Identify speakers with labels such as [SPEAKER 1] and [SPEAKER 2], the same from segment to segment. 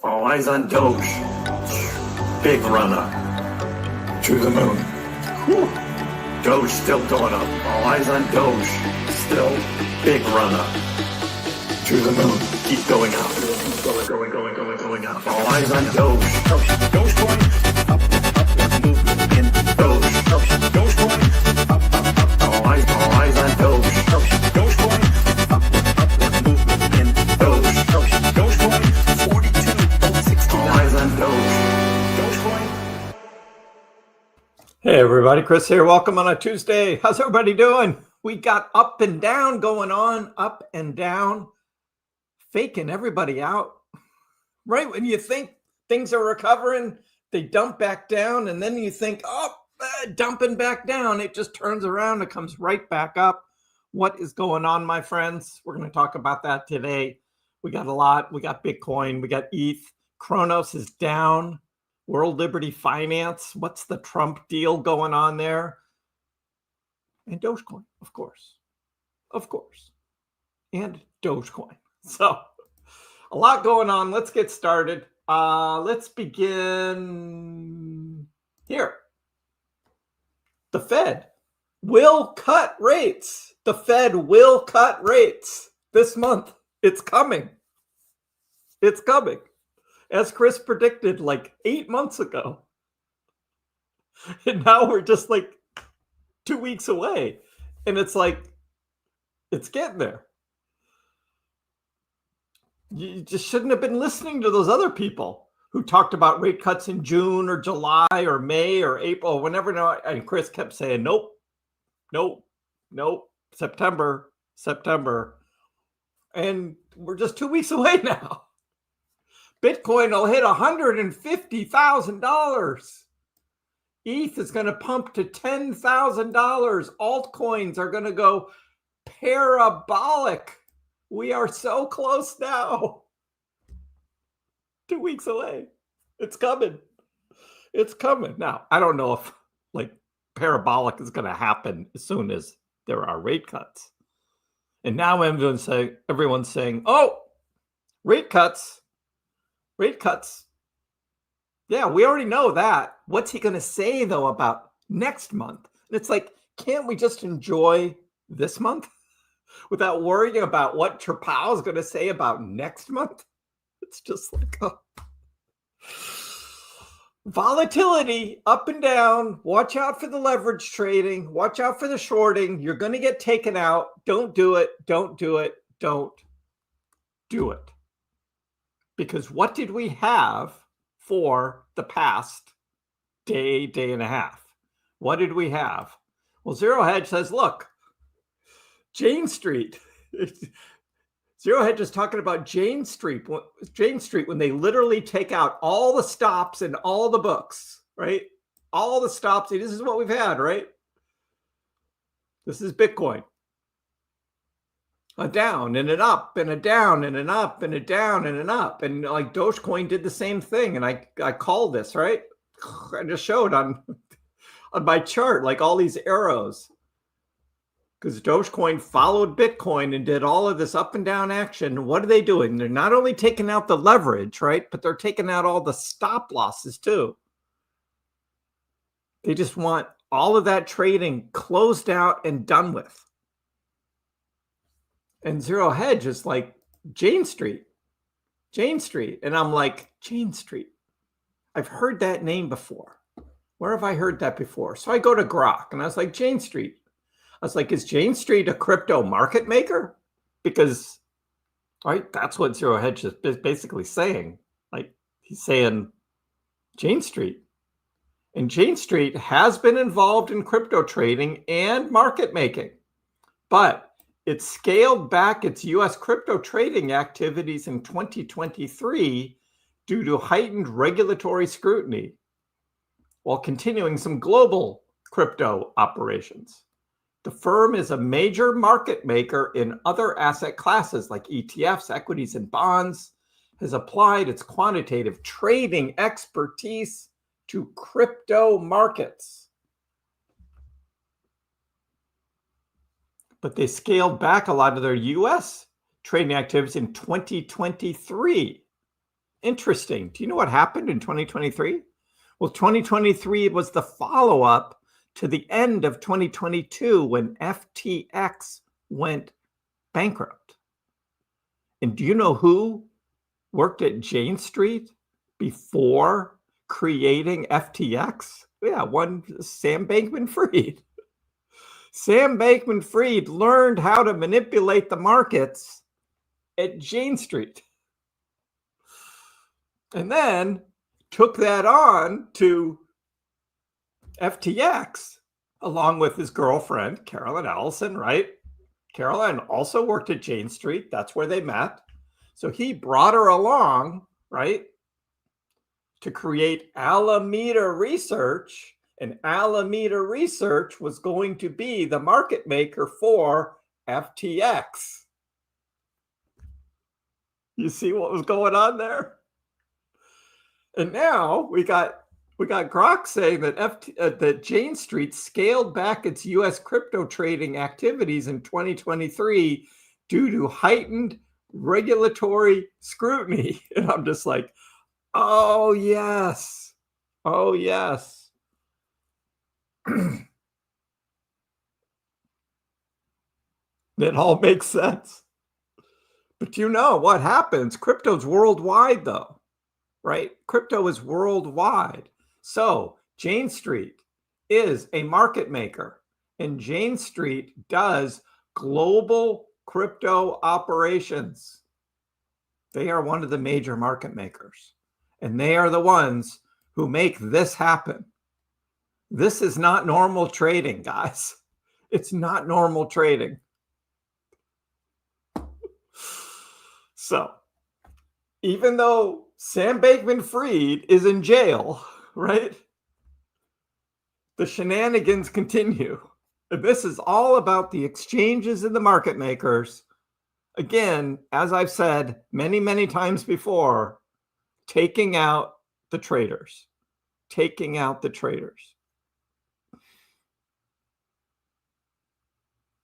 [SPEAKER 1] All eyes on Doge. Big run up to the moon. Whew. Doge still going up. All eyes on Doge. Still big run up to the moon. Keep going up. Going up. All eyes on Doge. Dogecoin. Up. Movement in Doge. Dogecoin. Up. All eyes on Doge. Dogecoin. Up. Movement in Doge. Dogecoin. 42.60. All eyes on Doge. Dogecoin.
[SPEAKER 2] Hey everybody, Kriss here. Welcome on a Tuesday. How's everybody doing? We got up and down going on, up and down, faking everybody out. Right when you think things are recovering, they dump back down, and then you think, dumping back down, it just turns around, it comes right back up. What is going on, my friends? We're going to talk about that today. We got a lot. We got Bitcoin, we got ETH, Kronos is down. World Liberty Finance, what's the Trump deal going on there? And Dogecoin, of course, and Dogecoin. So a lot going on. Let's get started. Let's begin here. The Fed will cut rates. The Fed will cut rates this month. It's coming. It's coming. As Kriss predicted like 8 months ago. And now we're just like 2 weeks away. And it's like, it's getting there. You just shouldn't have been listening to those other people who talked about rate cuts in June or July or May or April, whenever. And Kriss kept saying, nope, September. And we're just 2 weeks away now. Bitcoin will hit $150,000. ETH is going to pump to $10,000. Altcoins are going to go parabolic. We are so close now. 2 weeks away. It's coming. It's coming. Now, I don't know if like parabolic is going to happen as soon as there are rate cuts. And now everyone's saying, oh, rate cuts. Rate cuts. Yeah, we already know that. What's he going to say, though, about next month? And it's like, can't we just enjoy this month without worrying about what Trapao is going to say about next month? It's just like, volatility up and down. Watch out for the leverage trading. Watch out for the shorting. You're going to get taken out. Don't do it. Don't do it. Don't do it. Because what did we have for the past day and a half? What did we have? Well, Zero Hedge says, look, Jane Street. Zero Hedge is talking about Jane Street when they literally take out all the stops and all the books, right? All the stops. This is what we've had, right? This is Bitcoin. A down and an up and a down and an up and a down and an up. And like Dogecoin did the same thing. And I called this, right? I just showed on my chart, like all these arrows. Because Dogecoin followed Bitcoin and did all of this up and down action. What are they doing? They're not only taking out the leverage, right? But they're taking out all the stop losses too. They just want all of that trading closed out and done with. And Zero Hedge is like, Jane Street. And I'm like, Jane Street. I've heard that name before. Where have I heard that before? So I go to Grok and I was like, Jane Street. I was like, is Jane Street a crypto market maker? Because, right, that's what Zero Hedge is basically saying. Like, he's saying Jane Street. And Jane Street has been involved in crypto trading and market making. But it scaled back its U.S. crypto trading activities in 2023 due to heightened regulatory scrutiny, while continuing some global crypto operations. The firm is a major market maker in other asset classes like ETFs, equities, and bonds, has applied its quantitative trading expertise to crypto markets. But they scaled back a lot of their U.S. trading activities in 2023 Interesting. Do you know what happened in 2023? Well, 2023 was the follow-up to the end of 2022 when FTX went bankrupt. And do you know who worked at Jane Street before creating FTX? Yeah, one Sam Bankman-Fried. Sam Bankman-Fried learned how to manipulate the markets at Jane Street. And then took that on to FTX along with his girlfriend, Carolyn Ellison, right? Carolyn also worked at Jane Street. That's where they met. So he brought her along, right, to create Alameda Research. And Alameda Research was going to be the market maker for FTX. You see what was going on there? And now we got Grok saying that that Jane Street scaled back its U.S. crypto trading activities in 2023 due to heightened regulatory scrutiny. And I'm just like, oh yes, oh yes. It all makes sense. But you know what happens? Crypto's worldwide though. Right? Crypto is worldwide. So Jane Street is a market maker, and Jane Street does global crypto operations. They are one of the major market makers, and they are the ones who make this happen. This is not normal trading, guys. It's not normal trading. So even though Sam Bankman-Fried is in jail, right? The shenanigans continue. And this is all about the exchanges and the market makers. Again, as I've said many, many times before, taking out the traders. Taking out the traders.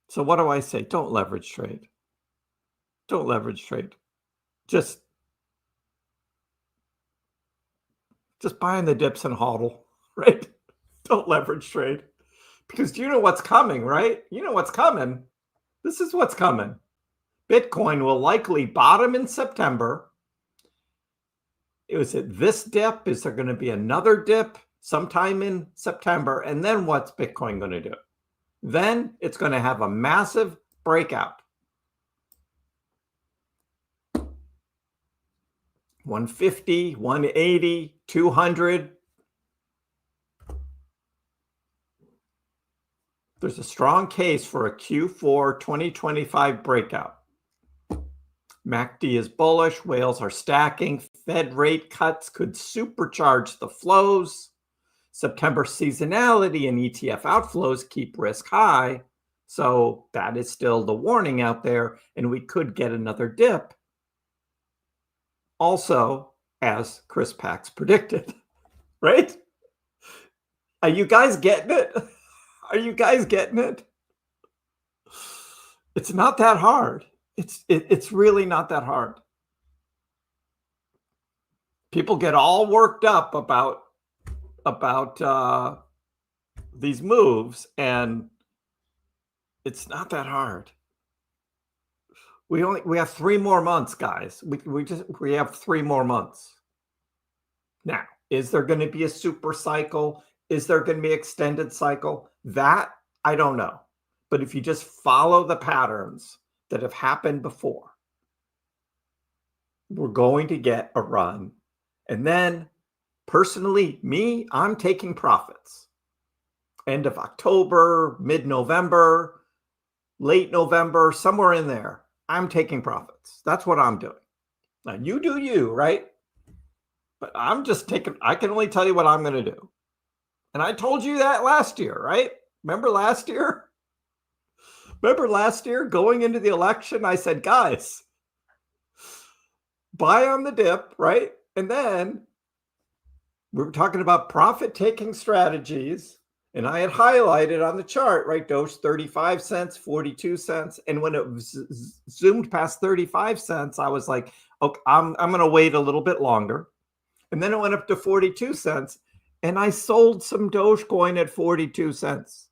[SPEAKER 2] So what do I say? Don't leverage trade. Don't leverage trade. Just buy in the dips and hodl, right? Don't leverage trade. Because you know what's coming, right? You know what's coming. This is what's coming. Bitcoin will likely bottom in September. It was at this dip. Is there going to be another dip sometime in September? And then what's Bitcoin going to do? Then it's going to have a massive breakout. 150, 180, 200. There's a strong case for a Q4 2025 breakout. MACD is bullish. Whales are stacking. Fed rate cuts could supercharge the flows. September seasonality and ETF outflows keep risk high. So that is still the warning out there. And we could get another dip. Also, as KrissPax predicted, right? Are you guys getting it? Are you guys getting it? It's not that hard. It's really not that hard. People get all worked up about these moves, and it's not that hard. We have 3 more months, guys. We have 3 more months. Now, is there going to be a super cycle? Is there going to be an extended cycle? That I don't know. But if you just follow the patterns that have happened before, we're going to get a run. And then, personally, me, I'm taking profits. End of October, mid-November, late November, somewhere in there. I'm taking profits. That's what I'm doing. Now, you do you, right? But I'm just taking, I can only tell you what I'm going to do. And I told you that last year, right? Remember last year? Remember last year going into the election? I said, guys, buy on the dip, right? And then we were talking about profit-taking strategies. And I had highlighted on the chart, right, Doge 35 cents, 42 cents. And when it zoomed past 35 cents, I was like, okay, I'm going to wait a little bit longer. And then it went up to 42 cents. And I sold some Dogecoin at 42 cents.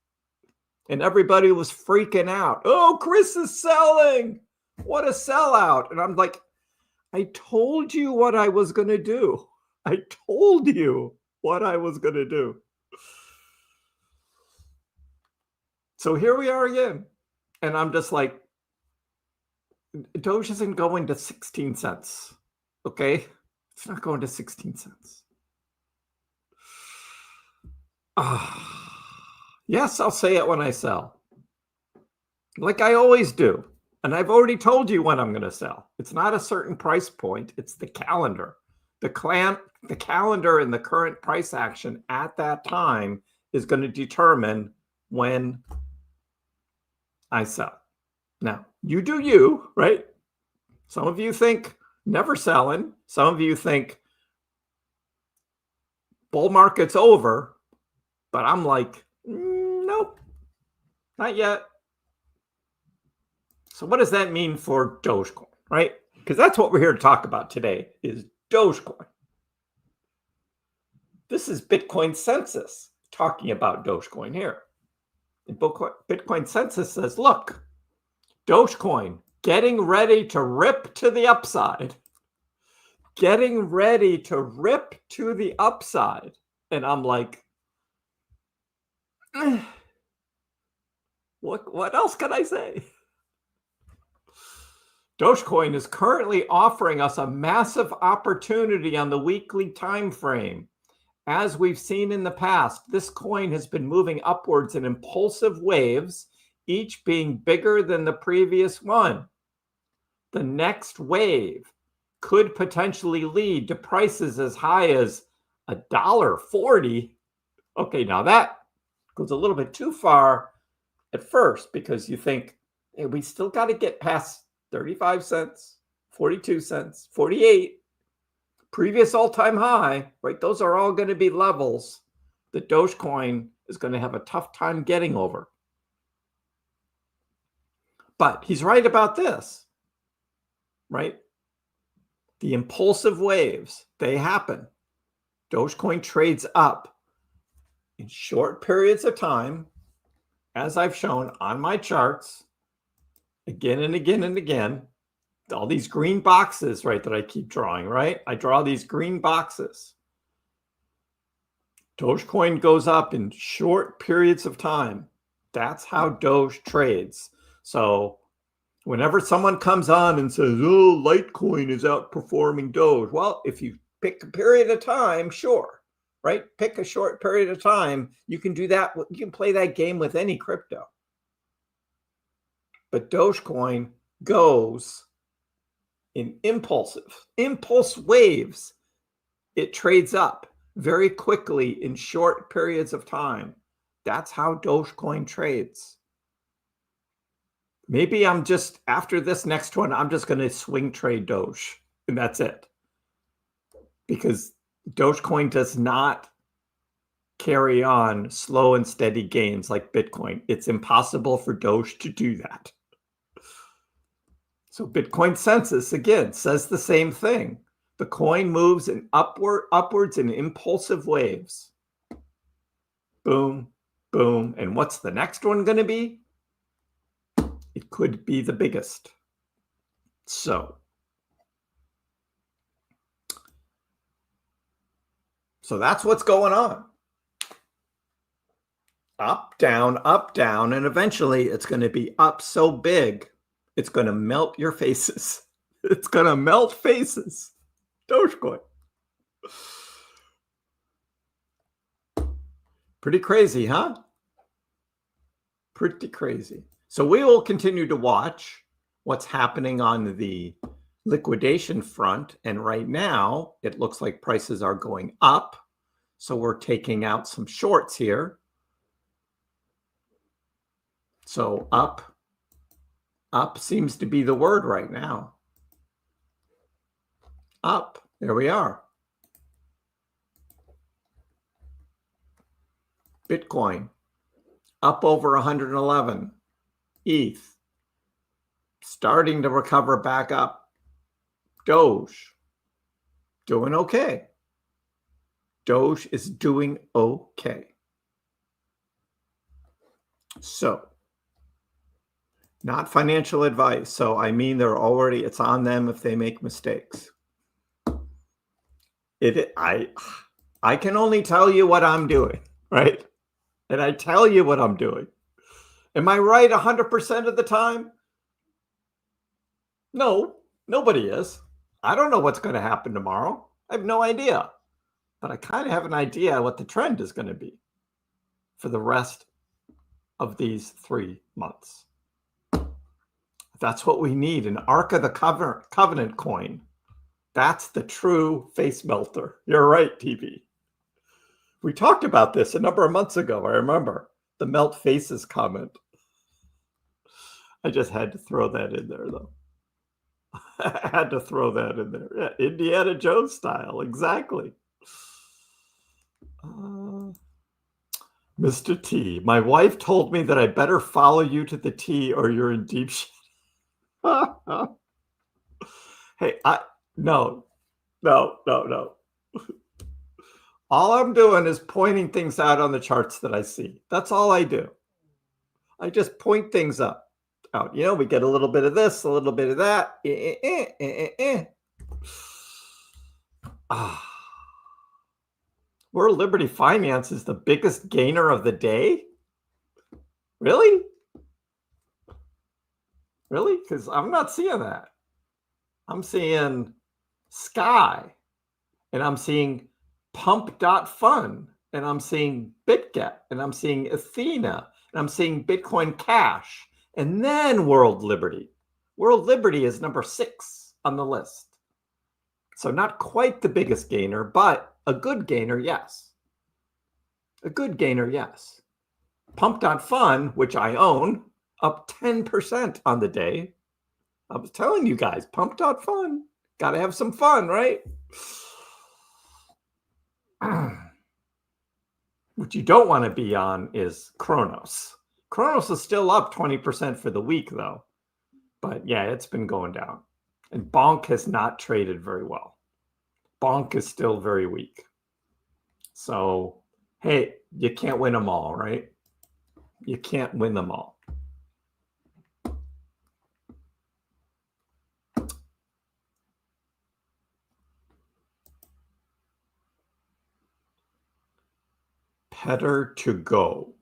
[SPEAKER 2] And everybody was freaking out. Oh, Kriss is selling. What a sellout. And I'm like, I told you what I was going to do. I told you what I was going to do. So here we are again. And I'm just like, Doge isn't going to 16 cents. Okay? It's not going to 16 cents. Yes, I'll say it when I sell. Like I always do. And I've already told you when I'm going to sell. It's not a certain price point. It's the calendar. The calendar and the current price action at that time is going to determine when I sell. Now, you do you, right? Some of you think never selling. Some of you think bull market's over. But I'm like, nope, not yet. So what does that mean for Dogecoin, right? Because that's what we're here to talk about today is Dogecoin. This is Bitcoin Census talking about Dogecoin here. And Bitcoin Census says, look, Dogecoin getting ready to rip to the upside. Getting ready to rip to the upside. And I'm like, what else can I say? Dogecoin is currently offering us a massive opportunity on the weekly time frame. As we've seen in the past, this coin has been moving upwards in impulsive waves, each being bigger than the previous one. The next wave could potentially lead to prices as high as $1.40. Okay, now that goes a little bit too far at first because you think, hey, we still got to get past 35 cents, 42 cents, 48, previous all-time high, right? Those are all going to be levels that Dogecoin is going to have a tough time getting over. But he's right about this, right? The impulsive waves, they happen. Dogecoin trades up in short periods of time, as I've shown on my charts, again and again and again. All these green boxes, right, that I keep drawing, right? I draw these green boxes. Dogecoin goes up in short periods of time. That's how Doge trades. So whenever someone comes on and says, oh, Litecoin is outperforming Doge. Well, if you pick a period of time, sure, right? Pick a short period of time. You can do that. You can play that game with any crypto. But Dogecoin goes in impulse waves. It trades up very quickly in short periods of time. That's how Dogecoin trades. Maybe I'm just, after this next one, I'm just going to swing trade Doge, and that's it. Because Dogecoin does not carry on slow and steady gains like Bitcoin. It's impossible for Doge to do that. So Bitcoin Census, again, says the same thing. The coin moves in upwards in impulsive waves. Boom, boom. And what's the next one going to be? It could be the biggest. So that's what's going on. Up, down, and eventually it's going to be up so big, it's going to melt your faces. It's going to melt faces. Dogecoin. Pretty crazy, huh? Pretty crazy. So we will continue to watch what's happening on the liquidation front. And right now, it looks like prices are going up. So we're taking out some shorts here. So up seems to be the word right now. Up, there we are. Bitcoin up over 111. ETH starting to recover back up. Doge doing okay. Doge is doing okay. So, not financial advice. So, I mean, it's on them if they make mistakes. I can only tell you what I'm doing, right? And I tell you what I'm doing. Am I right 100% of the time? No, nobody is. I don't know what's going to happen tomorrow. I have no idea. But I kind of have an idea what the trend is going to be for the rest of these 3 months. That's what we need, an Ark of the Covenant coin. That's the true face melter. You're right, TV. We talked about this a number of months ago. I remember the melt faces comment. I just had to throw that in there, though. I had to throw that in there. Yeah, Indiana Jones style, exactly. Mr. T, my wife told me that I better follow you to the T or you're in deep shit. Hey, no. All I'm doing is pointing things out on the charts that I see. That's all I do. I just point things out. You know, we get a little bit of this, a little bit of that. World Liberty Finance is the biggest gainer of the day? Really? Really? Because I'm not seeing that. I'm seeing Sky, and I'm seeing Pump.fun, and I'm seeing BitGet, and I'm seeing Athena, and I'm seeing Bitcoin Cash, and then World Liberty. World Liberty is number 6 on the list. So not quite the biggest gainer, but a good gainer, yes. A good gainer, yes. Pump.fun, which I own, up 10% on the day. I was telling you guys, Pump.fun. Got to have some fun, right? What you don't want to be on is Kronos. Kronos is still up 20% for the week, though. But yeah, it's been going down. And Bonk has not traded very well. Bonk is still very weak. So, hey, you can't win them all, right? You can't win them all. Better to go.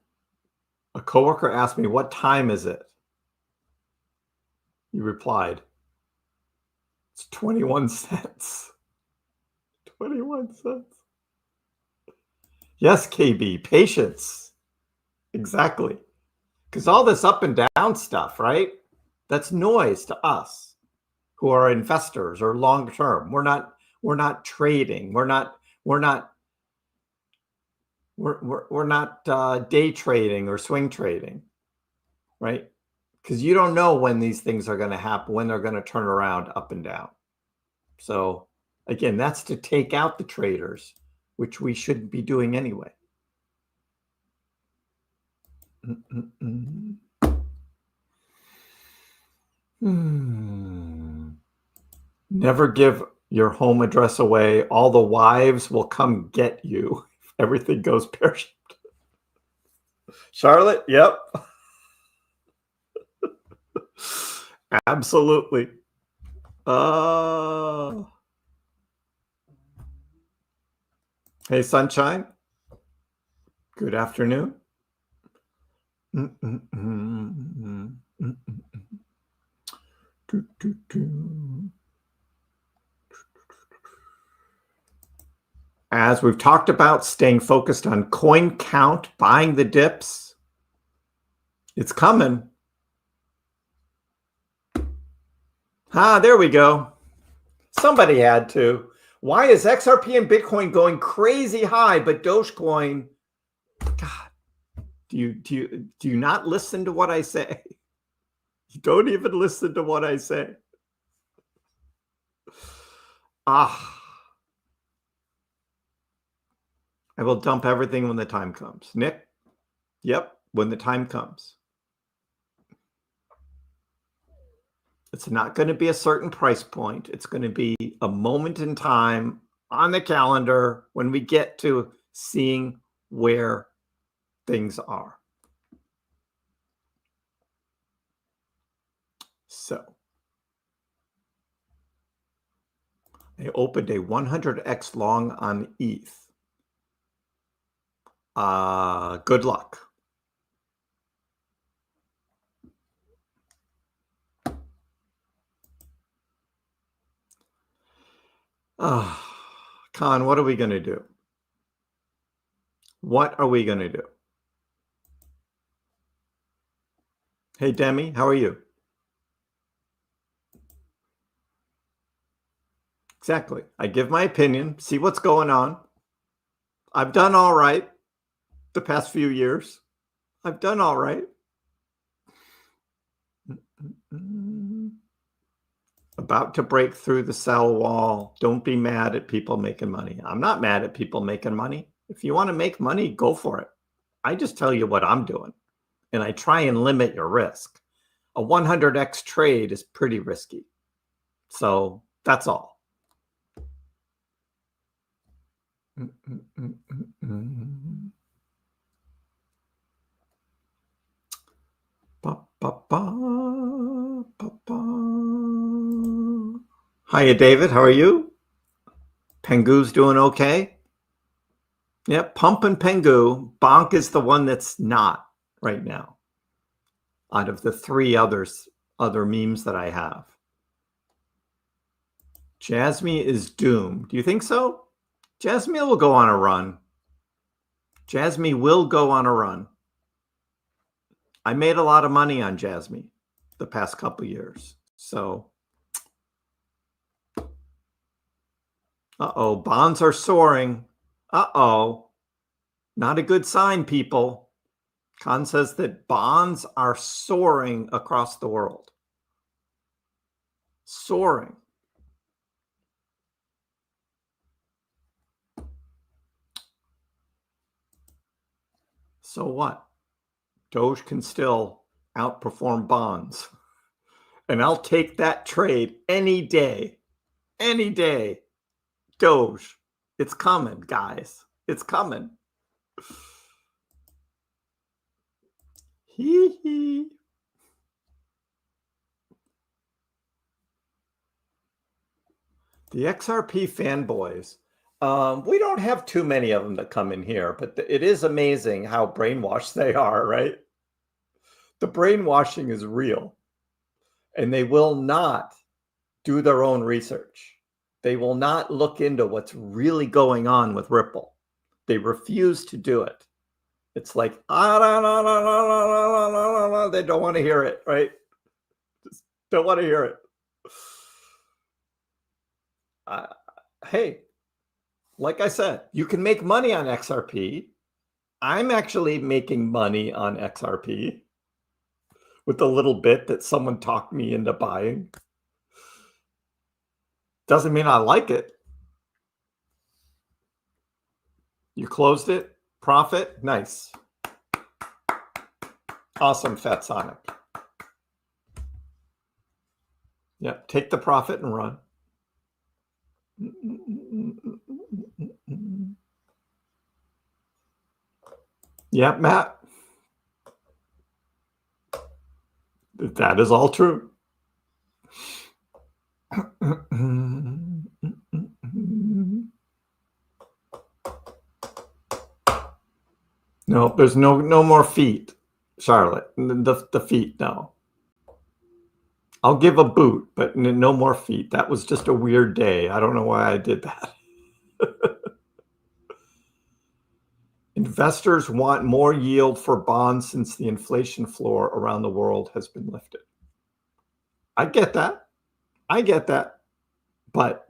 [SPEAKER 2] A coworker asked me, what time is it? You replied, it's 21 cents. 21 cents. Yes, KB, patience. Exactly. Because all this up and down stuff, right? That's noise to us who are investors or long term. We're not trading. We're not day trading or swing trading, right? Because you don't know when these things are going to happen, when they're going to turn around up and down. So again, that's to take out the traders, which we shouldn't be doing anyway. Never give your home address away. All the wives will come get you if everything goes pear-shaped. Charlotte, yep. Absolutely. Hey, Sunshine. Good afternoon. As we've talked about, staying focused on coin count, buying the dips. It's coming. There we go. Somebody had to. Why is XRP and Bitcoin going crazy high, but Dogecoin? God, do you not listen to what I say? You don't even listen to what I say. I will dump everything when the time comes. Nick, Yep, when the time comes. It's not going to be a certain price point. It's going to be a moment in time on the calendar when we get to seeing where things are. So I opened a 100x long on ETH. Good luck. Con, what are we going to do? What are we going to do? Hey, Demi, how are you? Exactly. I give my opinion, see what's going on. I've done all right the past few years. I've done all right. About to break through the sell wall. Don't be mad at people making money. I'm not mad at people making money. If you want to make money, go for it. I just tell you what I'm doing, and I try and limit your risk. A 100x trade is pretty risky. So that's all. Hiya, David. How are you? Pengu's doing okay? Yep, Pump and Pengu. Bonk is the one that's not right now out of the three other memes that I have. Jasmine is doomed. Do you think so? Jasmine will go on a run. Jasmine will go on a run. I made a lot of money on Jasmine the past couple years. So, uh-oh, bonds are soaring. Uh-oh, not a good sign, people. Khan says that bonds are soaring across the world. Soaring. So what? Doge can still outperform bonds. And I'll take that trade any day. Any day. Doge. It's coming, guys. It's coming. Hee hee. The XRP fanboys. We don't have too many of them that come in here, but it is amazing how brainwashed they are, right? The brainwashing is real. And they will not do their own research. They will not look into what's really going on with Ripple. They refuse to do it. It's like, they don't want to hear it, right? Just don't want to hear it. Hey, like I said, you can make money on XRP. I'm actually making money on XRP with a little bit that someone talked me into buying. Doesn't mean I like it. You closed it. Profit. Nice. Awesome, Fat Sonic. Yep. Take the profit and run. Yep, Matt. That is all true. No, there's no more feet, Charlotte. The feet, no. I'll give a boot, but no more feet. That was just a weird day. I don't know why I did that. Investors want more yield for bonds since the inflation floor around the world has been lifted. I get that. I get that. But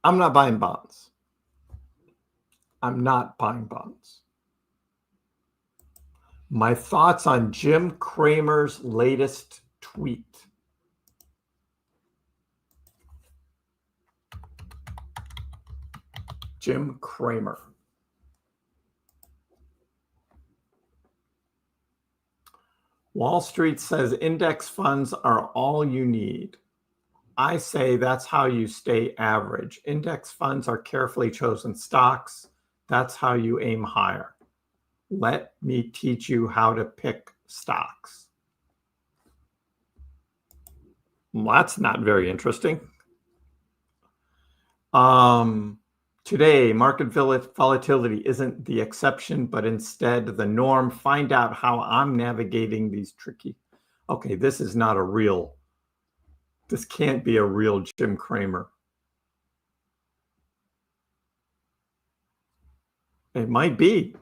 [SPEAKER 2] I'm not buying bonds. I'm not buying bonds. My thoughts on Jim Cramer's latest tweet. Jim Cramer. Wall Street says index funds are all you need. I say that's how you stay average. Index funds are carefully chosen stocks. That's how you aim higher. Let me teach you how to pick stocks. Well, that's not very interesting. Today, market volatility isn't the exception, but instead the norm. Find out how I'm navigating these tricky. Okay, this is not a real, this can't be a real Jim Cramer. It might be.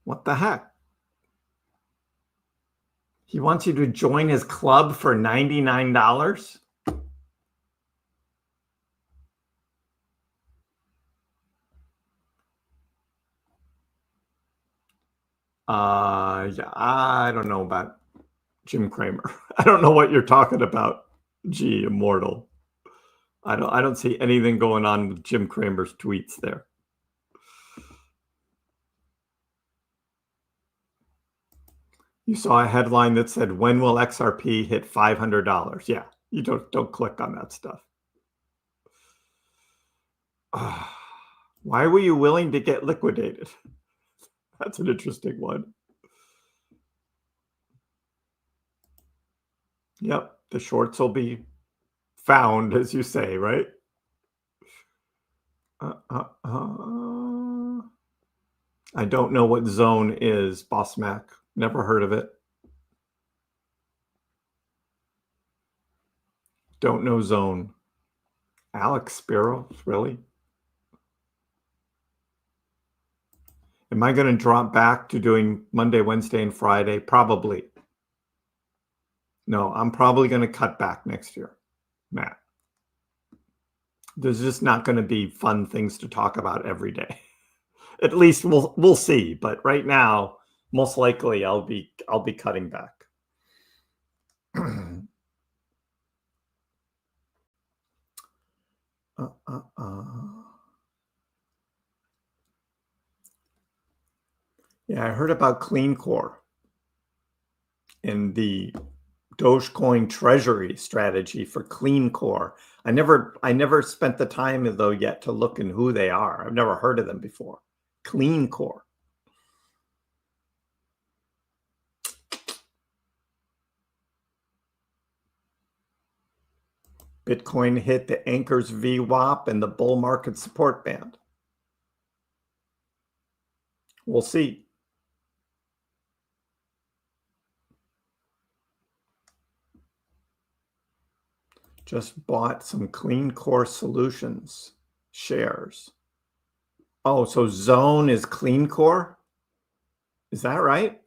[SPEAKER 2] What the heck? He wants you to join his club for $99? Yeah, I don't know about Jim Cramer. I don't know what you're talking about, G Immortal. I don't see anything going on with Jim Cramer's tweets there. You saw a headline that said, "When will XRP hit $500?" Yeah, you don't click on that stuff. Why were you willing to get liquidated? That's an interesting one. Yep, the shorts will be found, as you say, right? I don't know what zone is, Boss Mac. Never heard of it. Don't know zone. Alex Spiro, really? Am I going to drop back to doing Monday, Wednesday, and Friday? Probably. No, I'm probably going to cut back next year, Matt. There's just not going to be fun things to talk about every day. At least we'll see. But right now, most likely I'll be cutting back. Yeah, I heard about Clean Core and the Dogecoin treasury strategy for Clean Core. I never spent the time though yet to look in who they are. I've never heard of them before. Clean Core. Bitcoin hit the anchors VWAP and the bull market support band. We'll see. Just bought some Clean Core Solutions shares. Oh, so Zone is Clean Core? Is that right?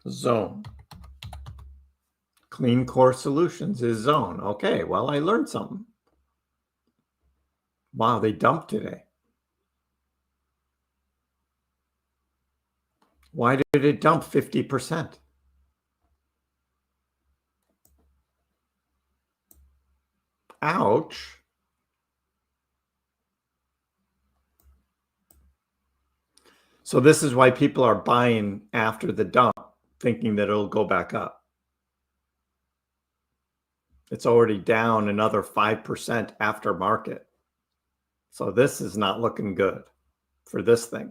[SPEAKER 2] Zone. Clean Core Solutions is Zone. Okay, well, I learned something. Wow, they dumped today. Why did it dump 50%? Ouch. So this is why people are buying after the dump, thinking that it'll go back up. It's already down another 5% after market. So this is not looking good for this thing.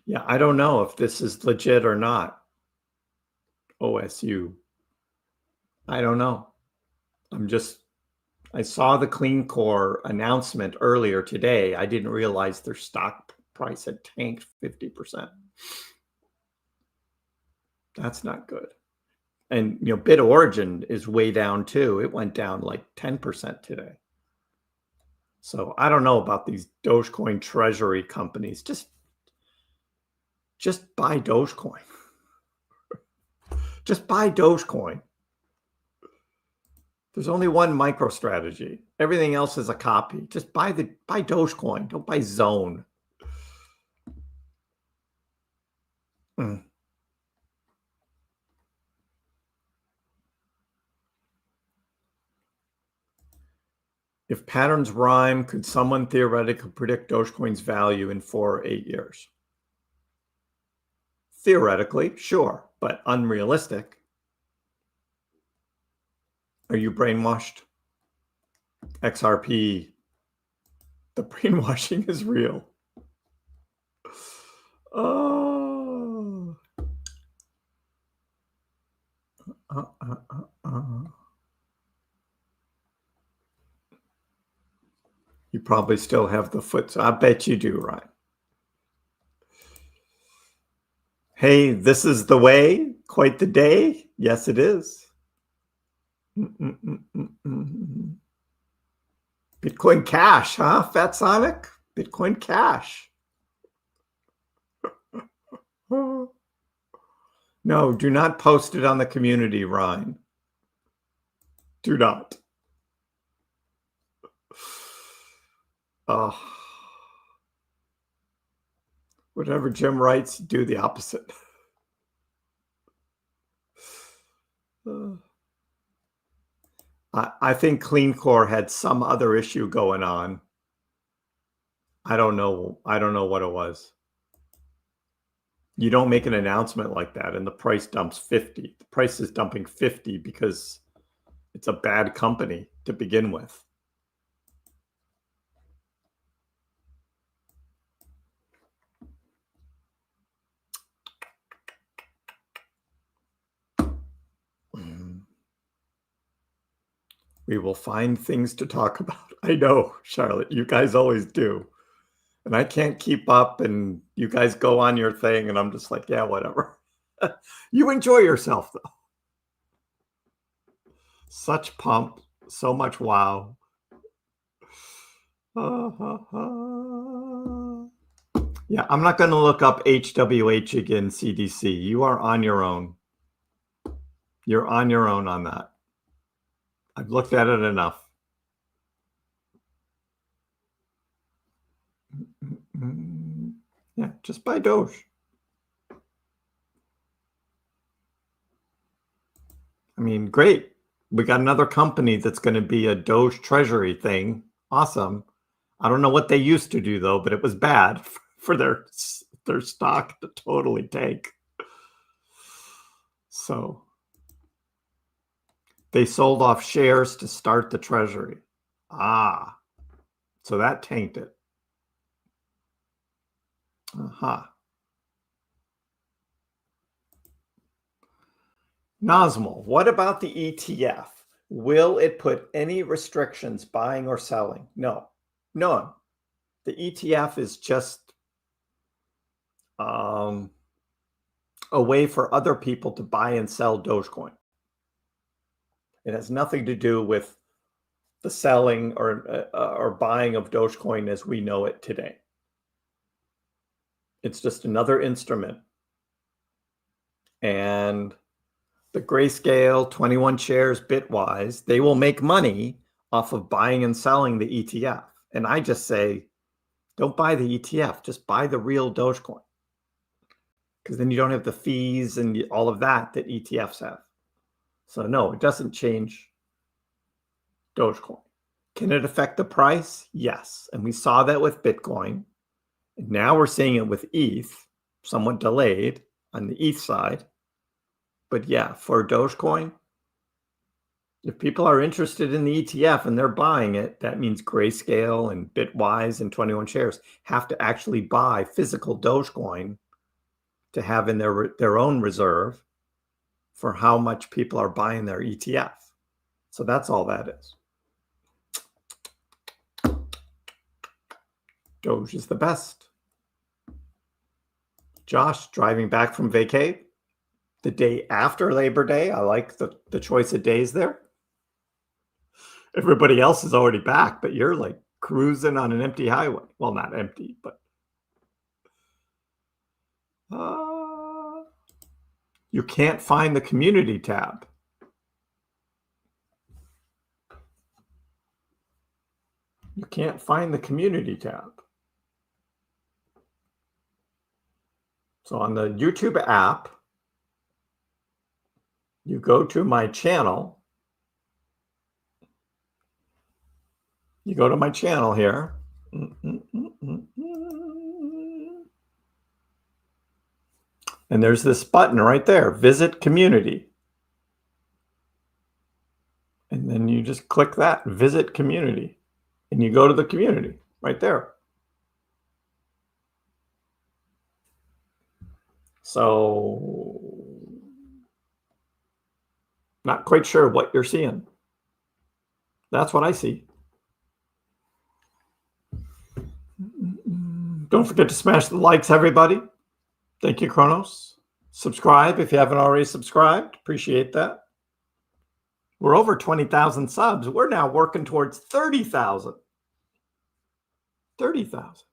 [SPEAKER 2] Yeah, I don't know if this is legit or not. OSU. I don't know. I saw the Clean Core announcement earlier today. I didn't realize their stock price had tanked 50%. That's not good. And, BitOrigin is way down too. It went down like 10% today. So I don't know about these Dogecoin treasury companies. Just buy Dogecoin. Just buy Dogecoin. There's only one MicroStrategy. Everything else is a copy. Just buy Dogecoin. Don't buy Zone. If patterns rhyme, could someone theoretically predict Dogecoin's value in 4 or 8 years? Theoretically, sure, but unrealistic. Are you brainwashed? XRP, the brainwashing is real. Oh. You probably still have the foot. I bet you do, right? Hey, this is the way. Quite the day. Yes, it is. Bitcoin Cash, huh? Fat Sonic? Bitcoin Cash. No, do not post it on the community, Ryan. Do not. Whatever Jim writes, do the opposite. I think Clean Core had some other issue going on. I don't know what it was. You don't make an announcement like that and the price dumps 50. The price is dumping 50 because it's a bad company to begin with. We will find things to talk about. I know, Charlotte, you guys always do. And I can't keep up and you guys go on your thing and I'm just like, yeah, whatever. You enjoy yourself though. Such pump, so much wow. Yeah, I'm not going to look up HWH again, CDC. You are on your own. You're on your own on that. I've looked at it enough. Yeah, just buy Doge. I mean, great. We got another company that's going to be a Doge treasury thing. Awesome. I don't know what they used to do though, but it was bad for their stock to totally tank. So they sold off shares to start the treasury. So that tanked it. Nosmal, what about the ETF? Will it put any restrictions buying or selling? No, none. The ETF is just a way for other people to buy and sell Dogecoin. It has nothing to do with the selling or buying of Dogecoin as we know it today. It's just another instrument. And the Grayscale 21 shares Bitwise, they will make money off of buying and selling the ETF. And I just say, don't buy the ETF, just buy the real Dogecoin. Because then you don't have the fees and all of that ETFs have. So no, it doesn't change Dogecoin. Can it affect the price? Yes. And we saw that with Bitcoin. And now we're seeing it with ETH, somewhat delayed on the ETH side. But yeah, for Dogecoin, if people are interested in the ETF and they're buying it, that means Grayscale and Bitwise and 21 shares have to actually buy physical Dogecoin to have in their own reserve for how much people are buying their ETF. So that's all that is. Doge is the best. Josh, driving back from vacay the day after Labor Day. I like the choice of days there. Everybody else is already back, but you're like cruising on an empty highway. Well, not empty, but you can't find the community tab. You can't find the community tab. So on the YouTube app, you go to my channel You go to my channel here. And there's this button right there, visit community. And then you just click that, visit community. And you go to the community right there. So, not quite sure what you're seeing. That's what I see. Don't forget to smash the likes, everybody. Thank you, Kronos. Subscribe if you haven't already subscribed. Appreciate that. We're over 20,000 subs. We're now working towards 30,000. 30,000.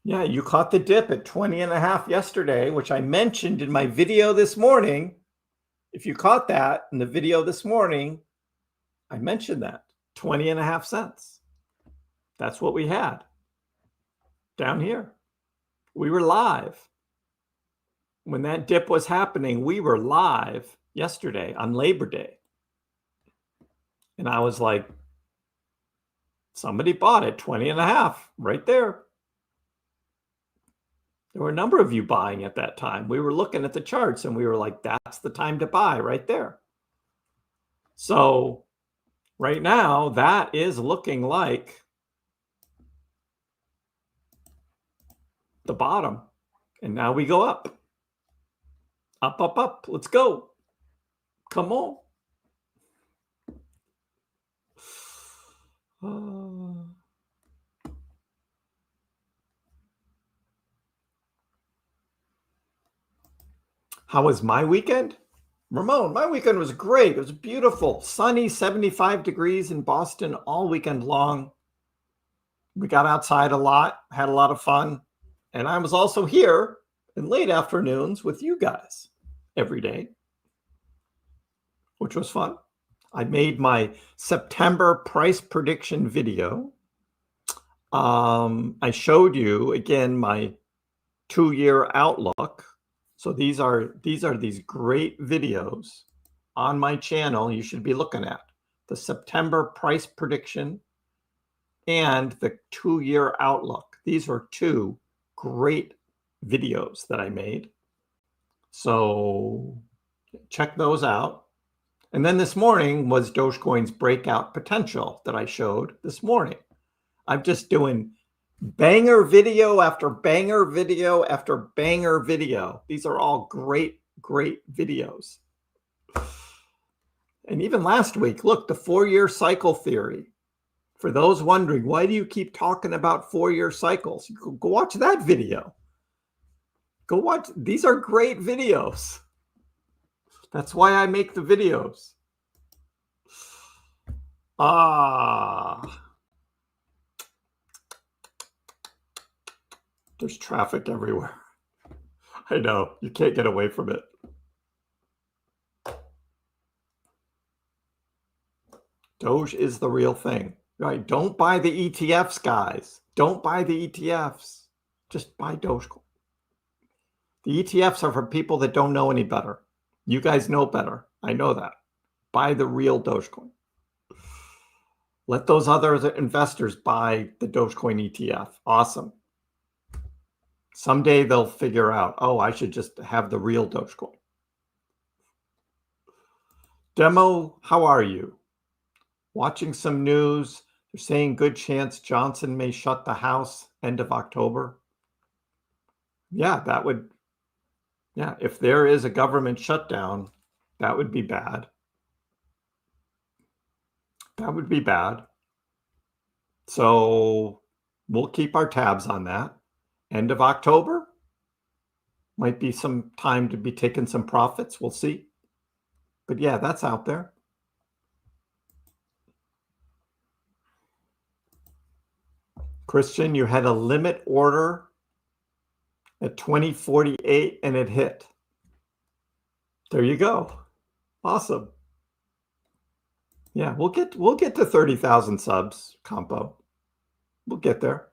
[SPEAKER 2] Yeah, you caught the dip at 20.5 yesterday, which I mentioned in my video this morning. If you caught that in the video this morning, I mentioned that 20.5 cents. That's what we had down here. We were live. When that dip was happening, we were live yesterday on Labor Day. And I was like, somebody bought it, 20.5 right there. There were a number of you buying at that time. We were looking at the charts and we were like, that's the time to buy right there. So right now, that is looking like the bottom. And now we go up. Up, up, up. Let's go. Come on. How was my weekend? Ramon, my weekend was great. It was beautiful. Sunny, 75 degrees in Boston all weekend long. We got outside a lot, had a lot of fun. And I was also here in late afternoons with you guys every day, which was fun. I made my September price prediction video. I showed you, again, my 2-year outlook. So these are these great videos on my channel you should be looking at. The September price prediction and the 2-year outlook. These were 2 great videos that I made. So check those out. And then this morning was Dogecoin's breakout potential that I showed this morning. I'm just doing banger video after banger video after banger video. These are all great, great videos. And even last week, look, the 4-year cycle theory. For those wondering, why do you keep talking about 4-year cycles? Go watch that video. Go watch. These are great videos. That's why I make the videos. There's traffic everywhere. I know. You can't get away from it. Doge is the real thing. Right? Don't buy the ETFs, guys. Don't buy the ETFs. Just buy Dogecoin. The ETFs are for people that don't know any better. You guys know better. I know that. Buy the real Dogecoin. Let those other investors buy the Dogecoin ETF. Awesome. Someday they'll figure out, oh, I should just have the real Dogecoin. Demo, how are you? Watching some news. They're saying good chance Johnson may shut the House end of October. Yeah, that would, yeah, if there is a government shutdown, that would be bad. That would be bad. So we'll keep our tabs on that. End of October might be some time to be taking some profits. We'll see. But yeah, that's out there. Christian, you had a limit order at 2048 and it hit. There you go. Awesome. Yeah, we'll get to 30,000 subs, Compo. We'll get there.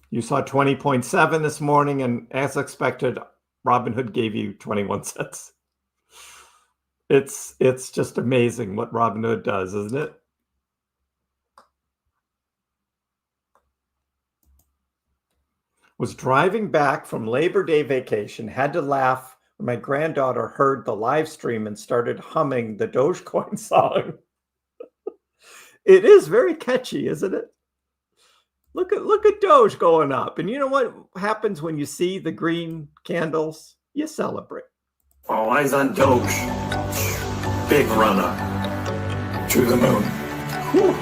[SPEAKER 2] You saw 20.7 this morning, and as expected, Robinhood gave you 21 cents. It's just amazing what Robinhood does, isn't it? Was driving back from Labor Day vacation, had to laugh when my granddaughter heard the live stream and started humming the Dogecoin song. It is very catchy, isn't it? Look at Doge going up. And you know what happens when you see the green candles? You celebrate.
[SPEAKER 1] All eyes on Doge. Big runner. To the moon. Whew.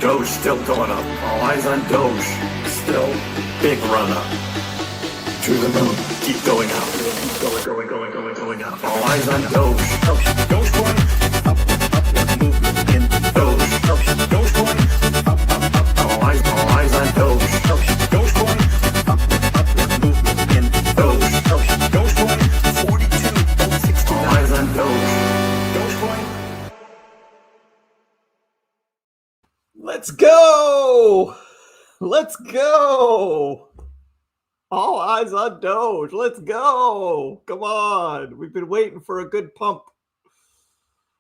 [SPEAKER 1] Doge still going up. All eyes on Doge. Still big runner. To the moon. Keep going up. Going up. All eyes on Doge. Dogecoin. Up. Movement in Doge. Dogecoin. Up. All eyes on Doge. Dogecoin. Up. Movement in Doge. Dogecoin. 42.69. All eyes on Doge. Dogecoin.
[SPEAKER 2] Let's go. Let's go. All eyes on Doge. Let's go. Come on. We've been waiting for a good pump.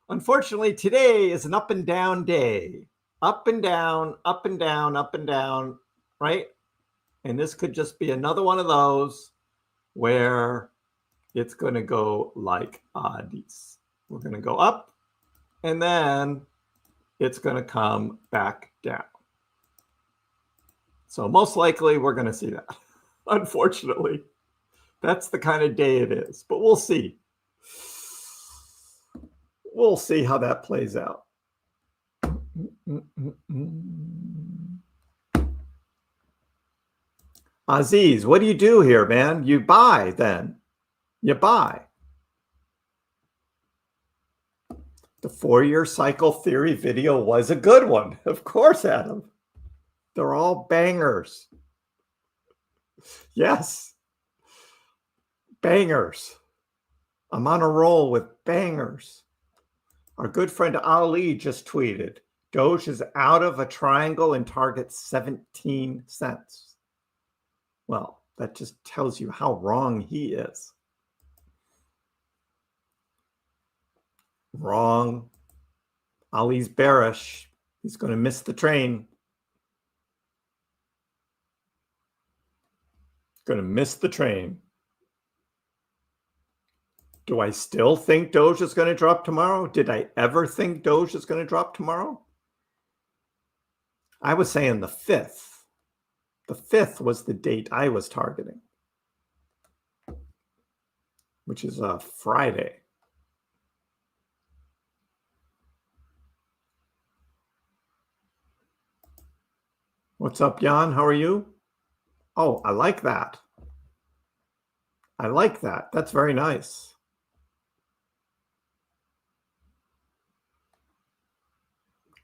[SPEAKER 2] Unfortunately, today is an up and down day. Up and down, up and down, up and down, right? And this could just be another one of those where it's going to go like oddies. We're going to go up and then it's going to come back down. So most likely we're going to see that. Unfortunately, that's the kind of day it is, but we'll see. We'll see how that plays out. Aziz, what do you do here, man? You buy then. You buy. The 4-year cycle theory video was a good one. Of course, Adam. They're all bangers. Yes. Bangers. I'm on a roll with bangers. Our good friend Ali just tweeted, Doge is out of a triangle and targets 17 cents. Well, that just tells you how wrong he is. Wrong. Ali's bearish. He's going to miss the train. Going to miss the train. Do I still think Doge is going to drop tomorrow? Did I ever think Doge is going to drop tomorrow? I was saying the 5th. The 5th was the date I was targeting, which is a Friday. What's up, Jan? How are you? Oh, I like that. I like that. That's very nice.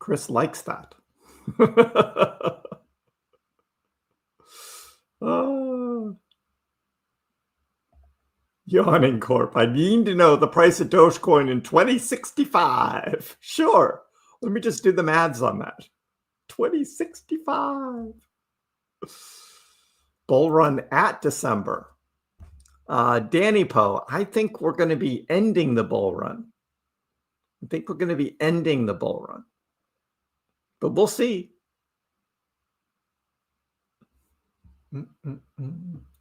[SPEAKER 2] Kriss likes that. Yawning Corp. I need to know the price of Dogecoin in 2065. Sure. Let me just do the maths on that. 2065. Bull run at December. Danny Poe, I think we're going to be ending the bull run. I think we're going to be ending the bull run. But we'll see.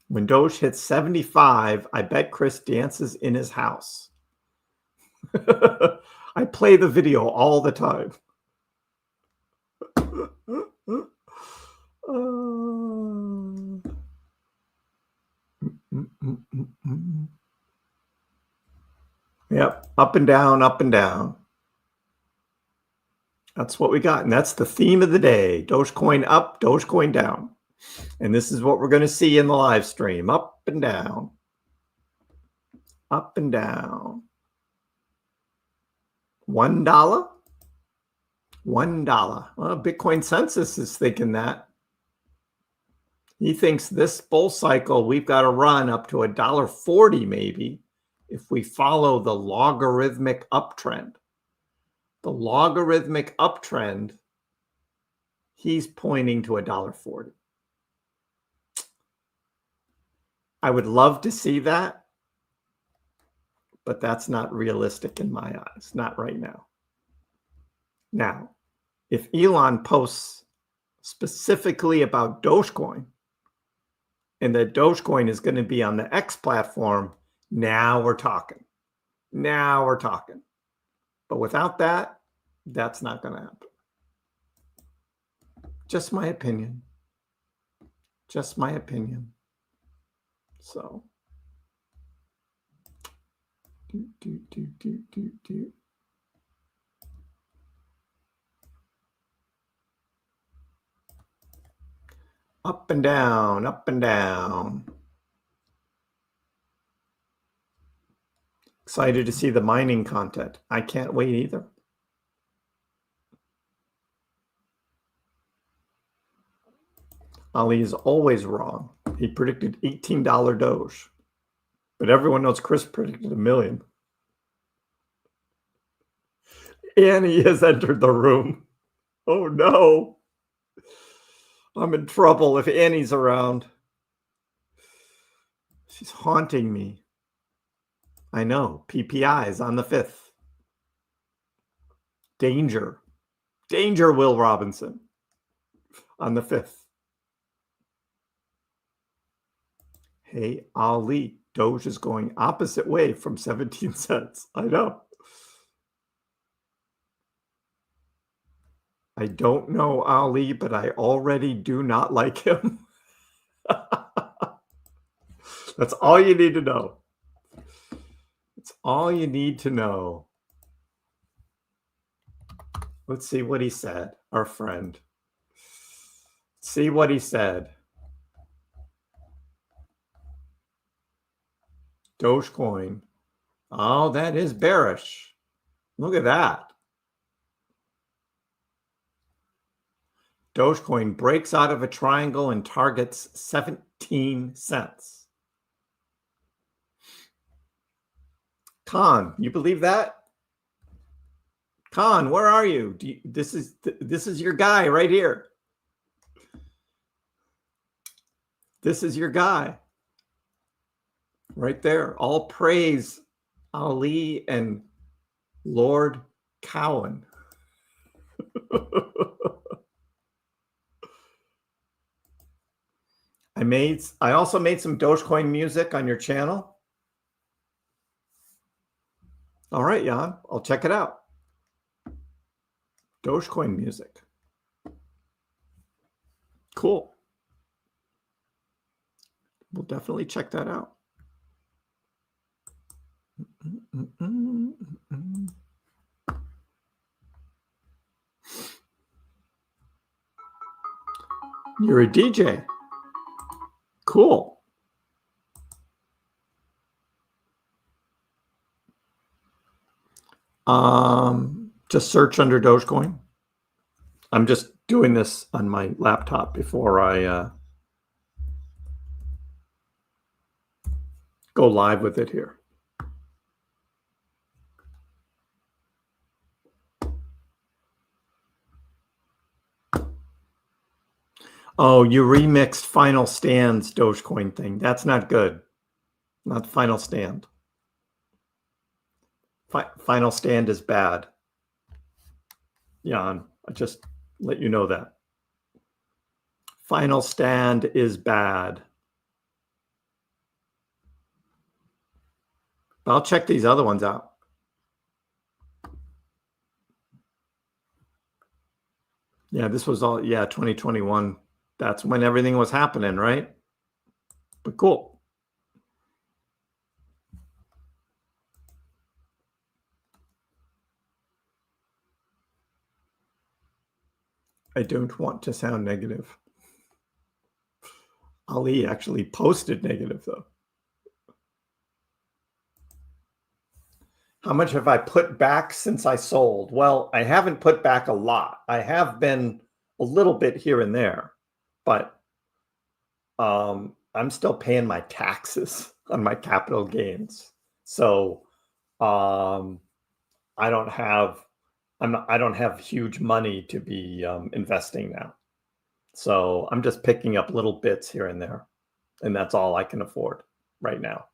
[SPEAKER 2] When Doge hits 75, I bet Kriss dances in his house. I play the video all the time. Yep, up and down, up and down. That's what we got. And that's the theme of the day. Dogecoin up, Dogecoin down. And this is what we're going to see in the live stream. Up and down. Up and down. $1? $1. Well, Bitcoin Census is thinking that. He thinks this bull cycle, we've got to run up to $1.40 maybe if we follow the logarithmic uptrend. The logarithmic uptrend, he's pointing to $1.40. I would love to see that, but that's not realistic in my eyes, not right now. Now, if Elon posts specifically about Dogecoin and that Dogecoin is going to be on the X platform, now we're talking. Now we're talking. But without that, that's not going to happen. Just my opinion. Just my opinion. So. Up and down, up and down. Excited to see the mining content. I can't wait either. Ali is always wrong. He predicted $18 Doge. But everyone knows Kriss predicted $1 million. Annie has entered the room. Oh no. I'm in trouble if Annie's around. She's haunting me. I know. PPI is on the 5th. Danger. Danger, Will Robinson. On the 5th. Hey, Ali. Doge is going opposite way from 17 cents. I know. I don't know Ali, but I already do not like him. That's all you need to know. That's all you need to know. Let's see what he said, our friend. See what he said. Dogecoin. Oh, that is bearish. Look at that. Dogecoin breaks out of a triangle and targets 17 cents. Khan, you believe that? Khan, where are you? This is your guy right here. This is your guy. Right there. All praise Ali and Lord Cowan. I also made some Dogecoin music on your channel. All right, Jan, I'll check it out. Dogecoin music. Cool. We'll definitely check that out. You're a DJ. Cool. Just search under Dogecoin. I'm just doing this on my laptop before I go live with it here. Oh, you remixed Final Stand's Dogecoin thing. That's not good. Not Final Stand. Final Stand is bad. Jan, I just let you know that. Final Stand is bad. But I'll check these other ones out. Yeah, this was all, 2021. That's when everything was happening, right? But cool. I don't want to sound negative. Ali actually posted negative, though. How much have I put back since I sold? Well, I haven't put back a lot. I have been a little bit here and there, but I'm still paying my taxes on my capital gains. So I don't have huge money to be investing now. So I'm just picking up little bits here and there, and that's all I can afford right now.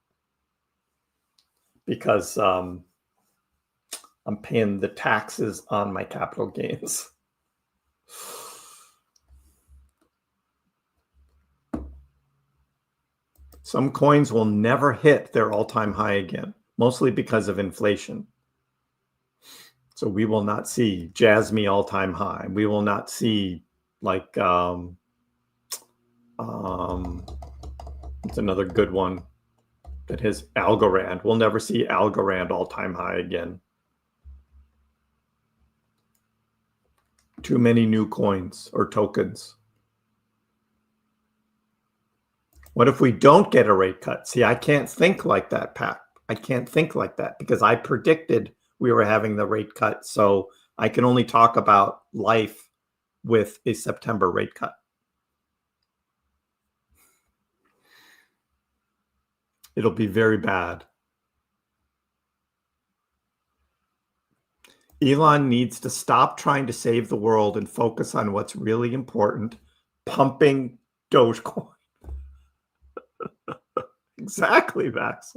[SPEAKER 2] because I'm paying the taxes on my capital gains. Some coins will never hit their all-time high again, mostly because of inflation. So we will not see Jasmy all-time high. We will not see like it's another good one that has Algorand. We'll never see Algorand all-time high again. Too many new coins or tokens. What if we don't get a rate cut? See, I can't think like that, Pat. I can't think like that because I predicted we were having the rate cut. So I can only talk about life with a September rate cut. It'll be very bad. Elon needs to stop trying to save the world and focus on what's really important, pumping Dogecoin. Exactly, Max.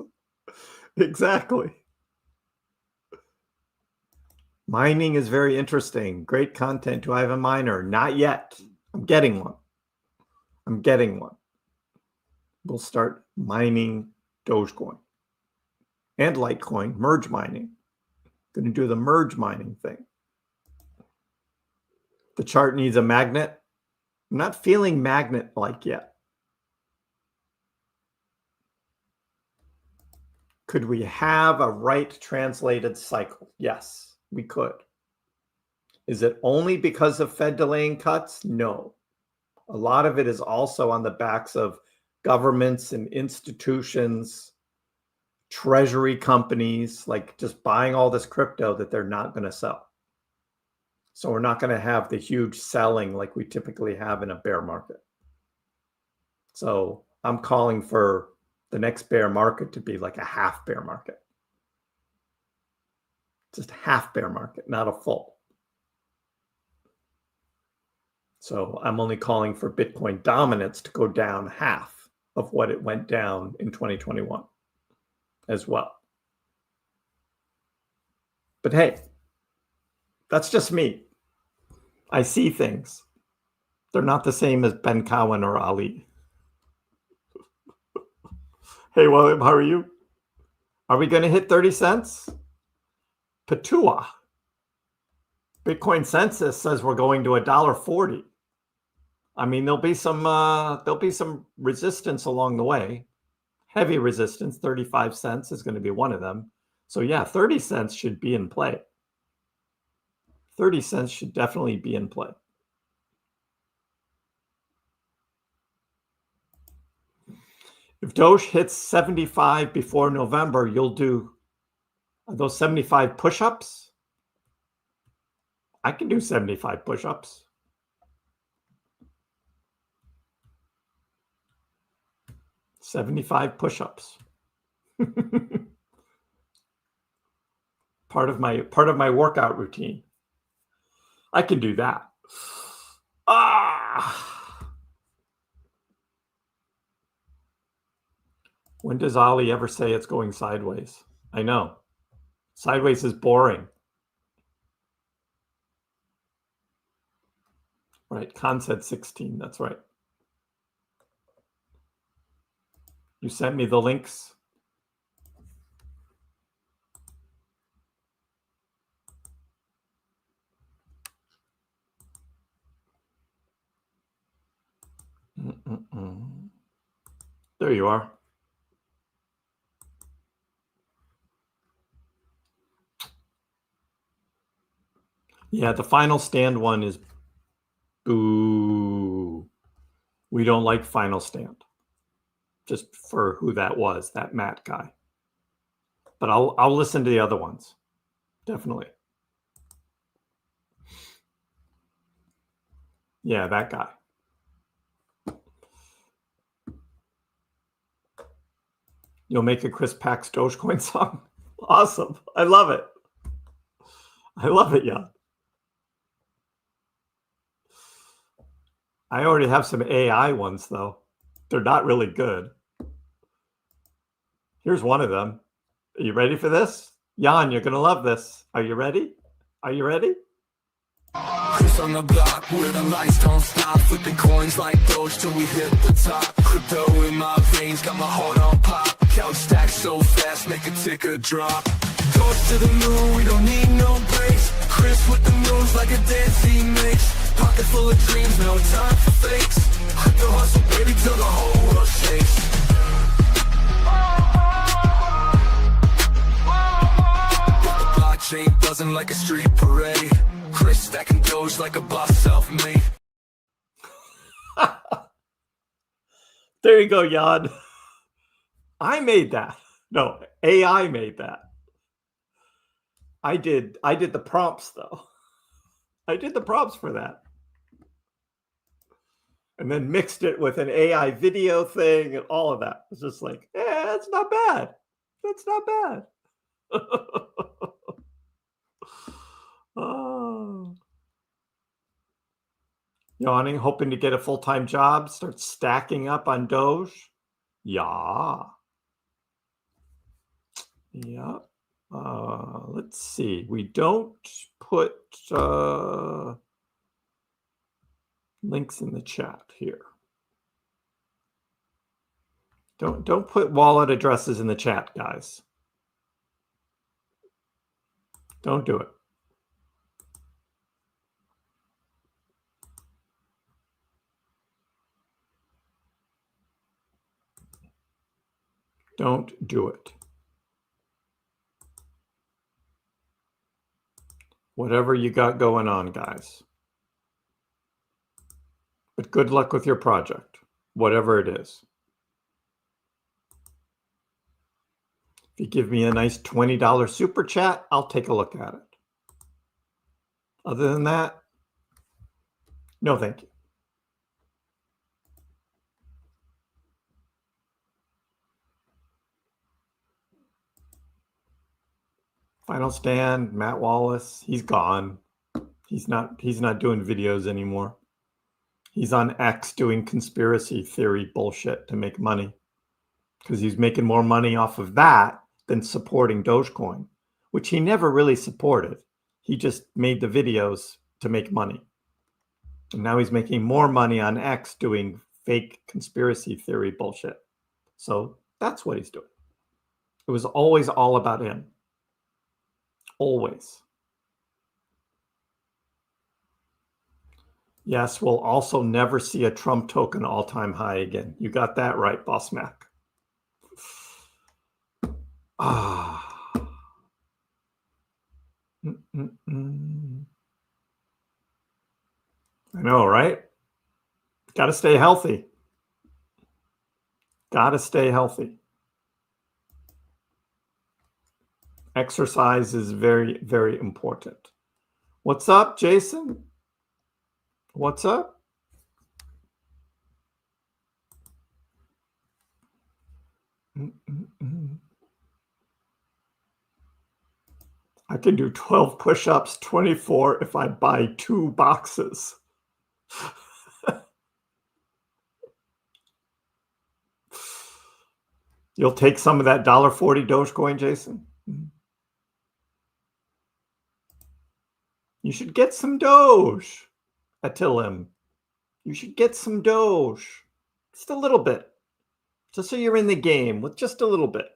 [SPEAKER 2] Exactly. Mining is very interesting. Great content. Do I have a miner? Not yet. I'm getting one. I'm getting one. We'll start mining Dogecoin and Litecoin, merge mining. Going to do the merge mining thing. The chart needs a magnet. I'm not feeling magnet-like yet. Could we have a right translated cycle? Yes, we could. Is it only because of Fed delaying cuts? No. A lot of it is also on the backs of governments and institutions, treasury companies, like just buying all this crypto that they're not going to sell. So we're not going to have the huge selling like we typically have in a bear market. So I'm calling for the next bear market to be like a half bear market. Just a half bear market, not a full. So I'm only calling for Bitcoin dominance to go down half of what it went down in 2021 as well. But hey, that's just me. I see things. They're not the same as Ben Cowan or Ali. Hey, William, how are you? Are we going to hit 30 cents? Patua. Bitcoin census says we're going to $1.40. I mean, there'll be some resistance along the way. Heavy resistance, 35 cents is going to be one of them. So yeah, 30 cents should be in play. 30 cents should definitely be in play. If Doge hits 75 before November, you'll do those 75 push-ups. I can do 75 push-ups. $75 push-ups. part of my workout routine. I can do that. When does Ali ever say it's going sideways? I know. Sideways is boring. Right, Khan said 16, that's right. You sent me the links. There you are. Yeah, the final stand one is boo. We don't like final stand. Just for who that was, that Matt guy. But I'll listen to the other ones. Definitely. Yeah, that guy. You'll make a KrissPax Dogecoin song? Awesome. I love it. I love it, yeah. I already have some AI ones, though. They're not really good. Here's one of them. Are you ready for this? Jan, you're going to love this. Are you ready? Are you ready?
[SPEAKER 3] Kriss on the block where the lights don't stop, flipping coins like Doge till we hit the top. Crypto in my veins, got my heart on pop. Count stacks so fast, make a ticker drop. Doge to the moon, we don't need no breaks. Kriss with the moves like a dance he makes. Pocket full of dreams, no time for fakes. Crypto hustle, baby, till the whole world shakes. Blockchain buzzing like a street parade. Kriss stacking Doge like a boss self-made.
[SPEAKER 2] There you go, Jan. I made that. No, AI made that. I did the prompts though. I did the prompts for that. And then mixed it with an AI video thing and all of that. It's just like, it's not bad. It's not bad. Oh. Yawning, hoping to get a full-time job, start stacking up on Doge. Yeah. Yeah. Let's see. We don't put links in the chat here. Don't put wallet addresses in the chat, guys. Don't do it. Don't do it. Whatever you got going on, guys. But good luck with your project, whatever it is. If you give me a nice $20 super chat, I'll take a look at it. Other than that, no thank you. Final stand, Matt Wallace, he's gone. He's not doing videos anymore. He's on X doing conspiracy theory bullshit to make money because he's making more money off of that than supporting Dogecoin, which he never really supported. He just made the videos to make money. And now he's making more money on X doing fake conspiracy theory bullshit. So that's what he's doing. It was always all about him. Always. Yes, we'll also never see a Trump token all-time high again. You got that right, Boss Mac. Ah. I know, right? Got to stay healthy. Got to stay healthy. Exercise is very, very important. What's up, Jason? What's up? I can do 12 push-ups, 24 if I buy 2 boxes. You'll take some of that $1.40 Dogecoin, Jason? You should get some Doge, Attilim. You should get some Doge. Just a little bit. Just so you're in the game with just a little bit.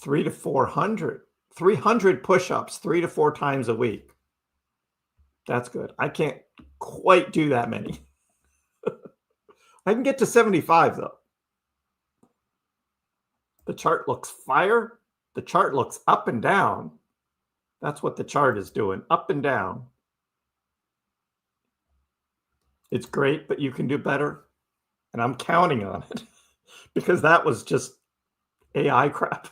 [SPEAKER 2] $300 to $400. 300 push-ups 3 to 4 times a week. That's good. I can't quite do that many. I can get to 75 though. The chart looks fire. The chart looks up and down. That's what the chart is doing, up and down. It's great, but you can do better. And I'm counting on it because that was just AI crap.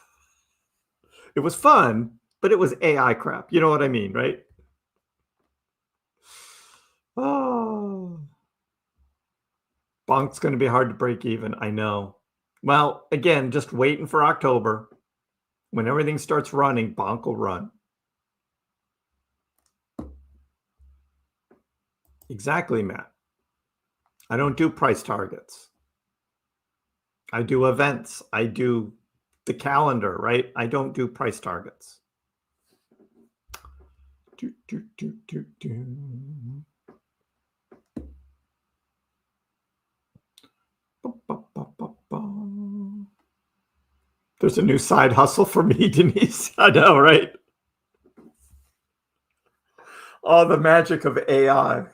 [SPEAKER 2] It was fun, but it was AI crap. You know what I mean, right? Oh, Bonk's going to be hard to break even. I know. Well, again, just waiting for October. When everything starts running, Bonk will run. Exactly, Matt. I don't do price targets. I do events. I do the calendar, right? I don't do price targets. Do, do, do, do, do. Ba, ba, ba, ba, ba. There's a new side hustle for me, Denise. I know, right? Oh, the magic of AI.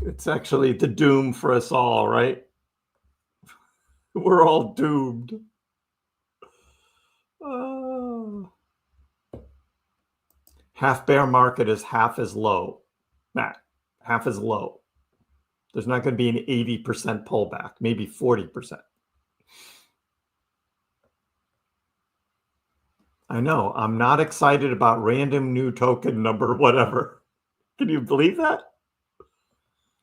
[SPEAKER 2] It's actually the doom for us all, right? We're all doomed. Half bear market is half as low. Matt, half as low. There's not going to be an 80% pullback, maybe 40%. I know. I'm not excited about random new token number whatever. Can you believe that?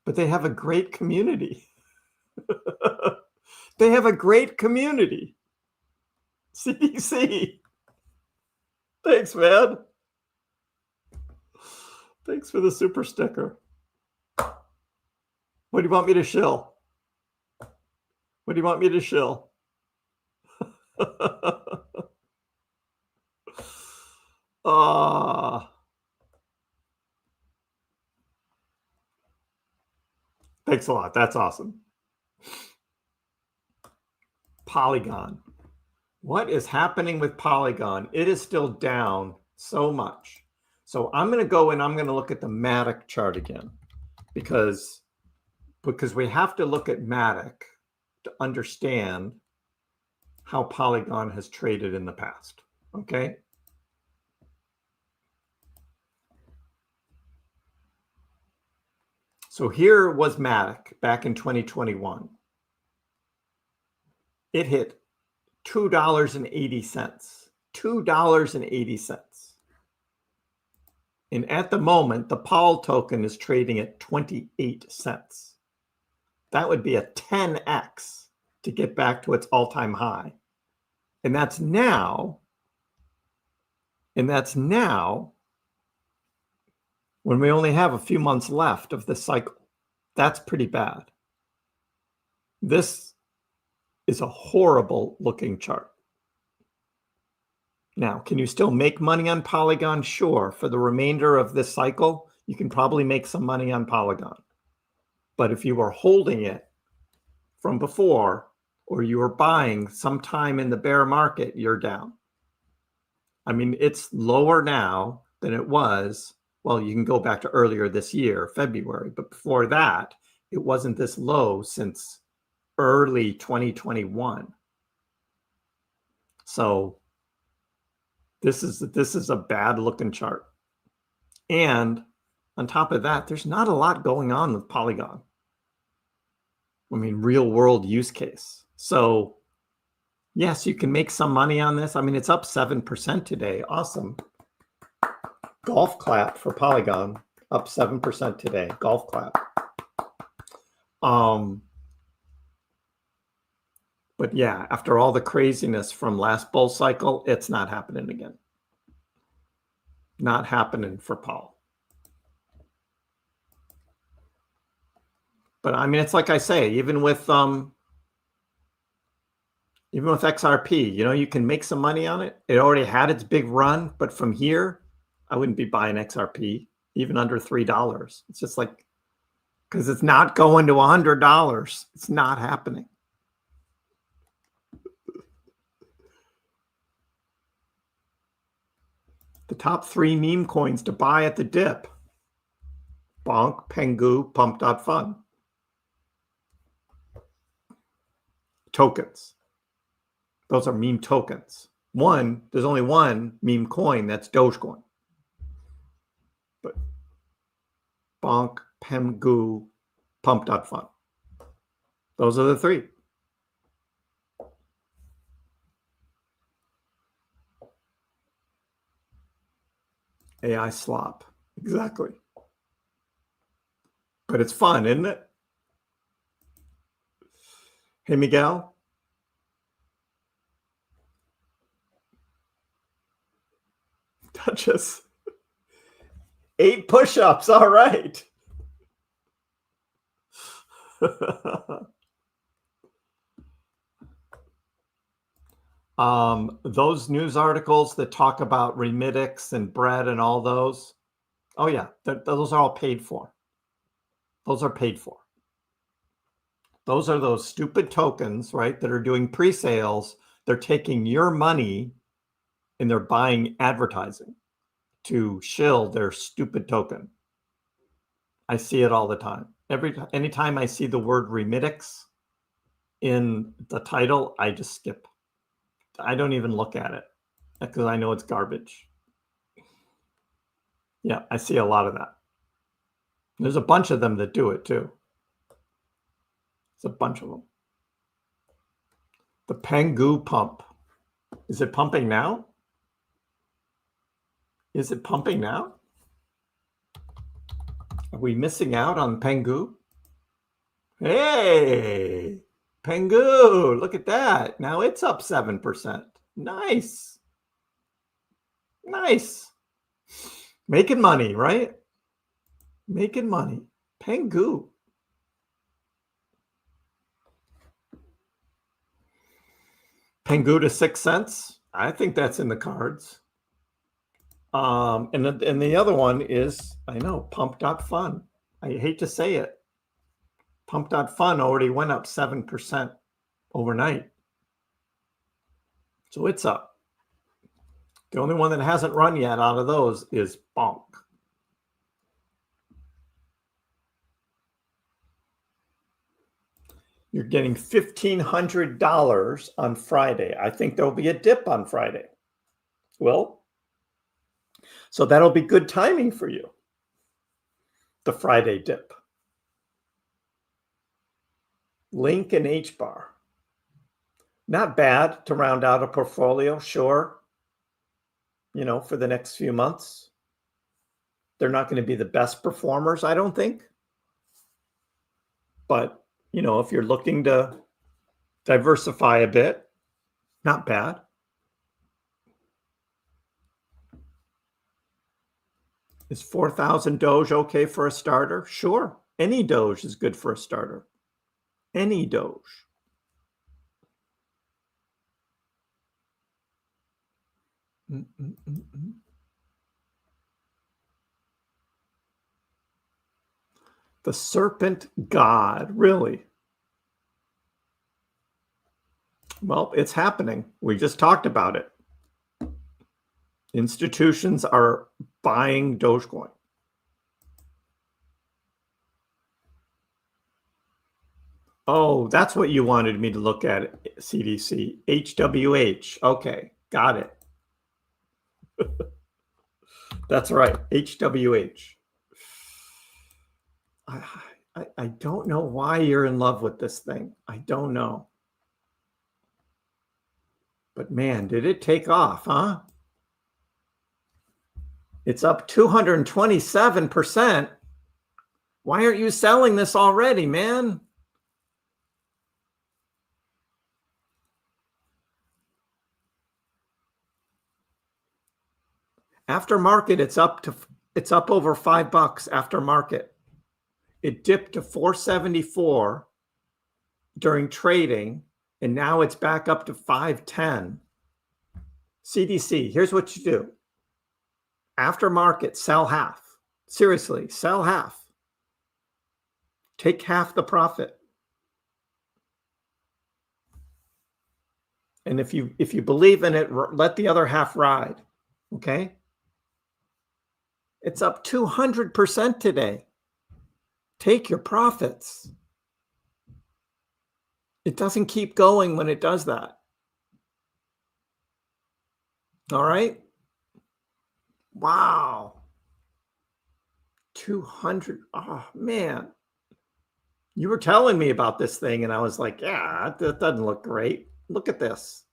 [SPEAKER 2] But they have a great community. They have a great community. CDC. Thanks, man. Thanks for the super sticker. What do you want me to shill? What do you want me to shill? Thanks a lot. That's awesome. Polygon. What is happening with Polygon? It is still down so much. So I'm going to go and I'm going to look at the Matic chart again because we have to look at Matic to understand how Polygon has traded in the past. Okay. So here was Matic back in 2021. It hit $2.80. $2.80. And at the moment, the Paul token is trading at 28 cents. That would be a 10x to get back to its all-time high. And that's now when we only have a few months left of this cycle. That's pretty bad. This is a horrible looking chart. Now, can you still make money on Polygon? Sure. For the remainder of this cycle, you can probably make some money on Polygon. But if you were holding it from before, or you were buying sometime in the bear market, you're down. I mean, it's lower now than it was. Well, you can go back to earlier this year, February, but before that, it wasn't this low since early 2021. So this is a bad looking chart. And on top of that, there's not a lot going on with Polygon. I mean, real world use case. So yes, you can make some money on this. I mean, it's up 7% today. Awesome. Golf clap for Polygon, up 7% today. Golf clap. But yeah, after all the craziness from last bull cycle, it's not happening again. Not happening for Paul. But I mean, it's like I say, even with XRP, you know, you can make some money on it. It already had its big run, but from here, I wouldn't be buying XRP even under $3. It's just like, because it's not going to $100. It's not happening. The top 3 meme coins to buy at the dip. Bonk, Pengu, Pump.fun. Tokens. Those are meme tokens. There's only one meme coin, that's Dogecoin. But Bonk, Pengu, Pump.fun. Those are the 3. AI slop. Exactly. But it's fun, isn't it? Hey, Miguel. Duchess. 8 push-ups. All right. Those news articles that talk about remittix and bread and all those. Oh yeah, those are all paid for. Those are paid for. Those are those stupid tokens, right, that are doing pre-sales. They're taking your money and they're buying advertising to shill their stupid token. I see it all the time. Anytime I see the word remittix in the title, I just skip. I don't even look at it because I know it's garbage. Yeah, I see a lot of that. There's a bunch of them that do it too. It's a bunch of them. The Pengu pump. Is it pumping now? Is it pumping now? Are we missing out on Pengu? Hey, Pengu, look at that. Now it's up 7%. Nice. Nice. Making money, right? Making money. Pengu. Pengu to 6 cents. I think that's in the cards. And the other one is, I know, pump.fun. I hate to say it. Pump.fun already went up 7% overnight. So it's up. The only one that hasn't run yet out of those is Bonk. You're getting $1,500 on Friday. I think there'll be a dip on Friday. Well, so that'll be good timing for you. The Friday dip. Link and H-bar. Not bad to round out a portfolio, sure. You know, for the next few months. They're not going to be the best performers, I don't think. But, you know, if you're looking to diversify a bit, not bad. Is 4,000 Doge okay for a starter? Sure. Any Doge is good for a starter. Any Doge. The serpent god, really? Well, it's happening. We just talked about it. Institutions are buying Dogecoin. Oh, that's what you wanted me to look at, CDC. HWH. Okay, got it. That's right, HWH. I don't know why you're in love with this thing. I don't know. But man, did it take off, huh? It's up 227%. Why aren't you selling this already, man? After market, it's up over $5 after market. It dipped to 474 during trading, and now it's back up to 510. CDC, here's what you do. After market, sell half. Seriously, sell half. Take half the profit. And if you believe in it, let the other half ride. Okay? It's up 200% today. Take your profits. It doesn't keep going when it does that. All right? Wow. 200. Oh, man. You were telling me about this thing, and I was like, yeah, that doesn't look great. Look at this.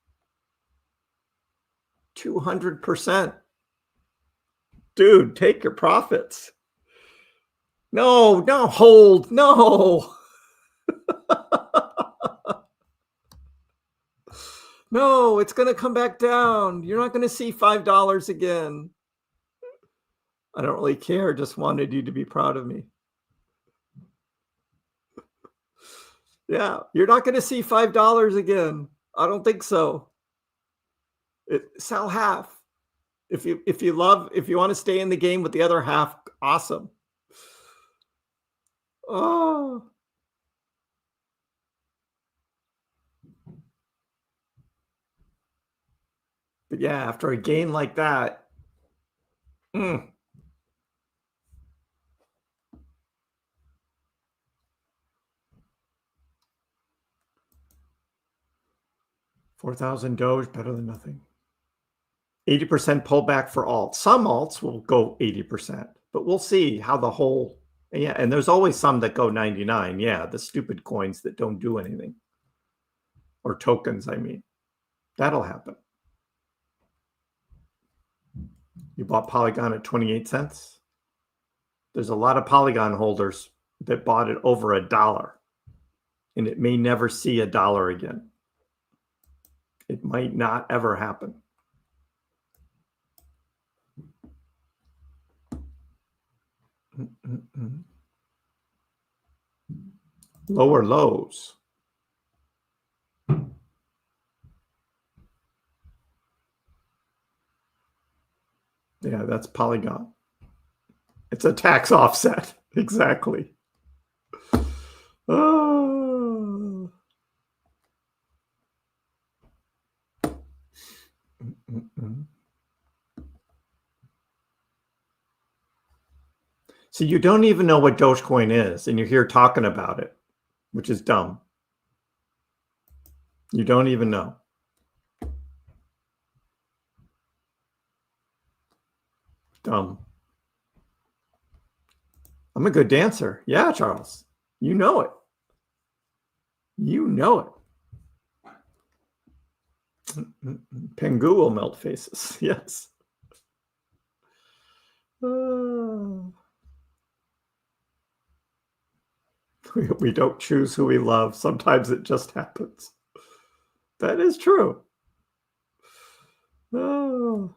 [SPEAKER 2] 200%. Dude, take your profits. No, hold. No. No, it's going to come back down. You're not going to see $5 again. I don't really care. Just wanted you to be proud of me. Yeah, you're not going to see $5 again. I don't think so. Sell half. If you want to stay in the game with the other half, awesome. Oh. But yeah, after a gain like that, 4,000 Doge, better than nothing. 80% pullback for alts. Some alts will go 80%, but we'll see how the whole, yeah, and there's always some that go 99. Yeah, the stupid coins that don't do anything. Or tokens, I mean. That'll happen. You bought Polygon at 28 cents. There's a lot of Polygon holders that bought it over $1, and it may never see $1 again. It might not ever happen. Lower lows. Yeah, that's Polygon. It's a tax offset. Exactly. Oh. So you don't even know what Dogecoin is, and you're here talking about it, which is dumb. You don't even know. Dumb. I'm a good dancer. Yeah, Charles. You know it. You know it. Pengu will melt faces. Yes. We don't choose who we love. Sometimes it just happens. That is true. Oh.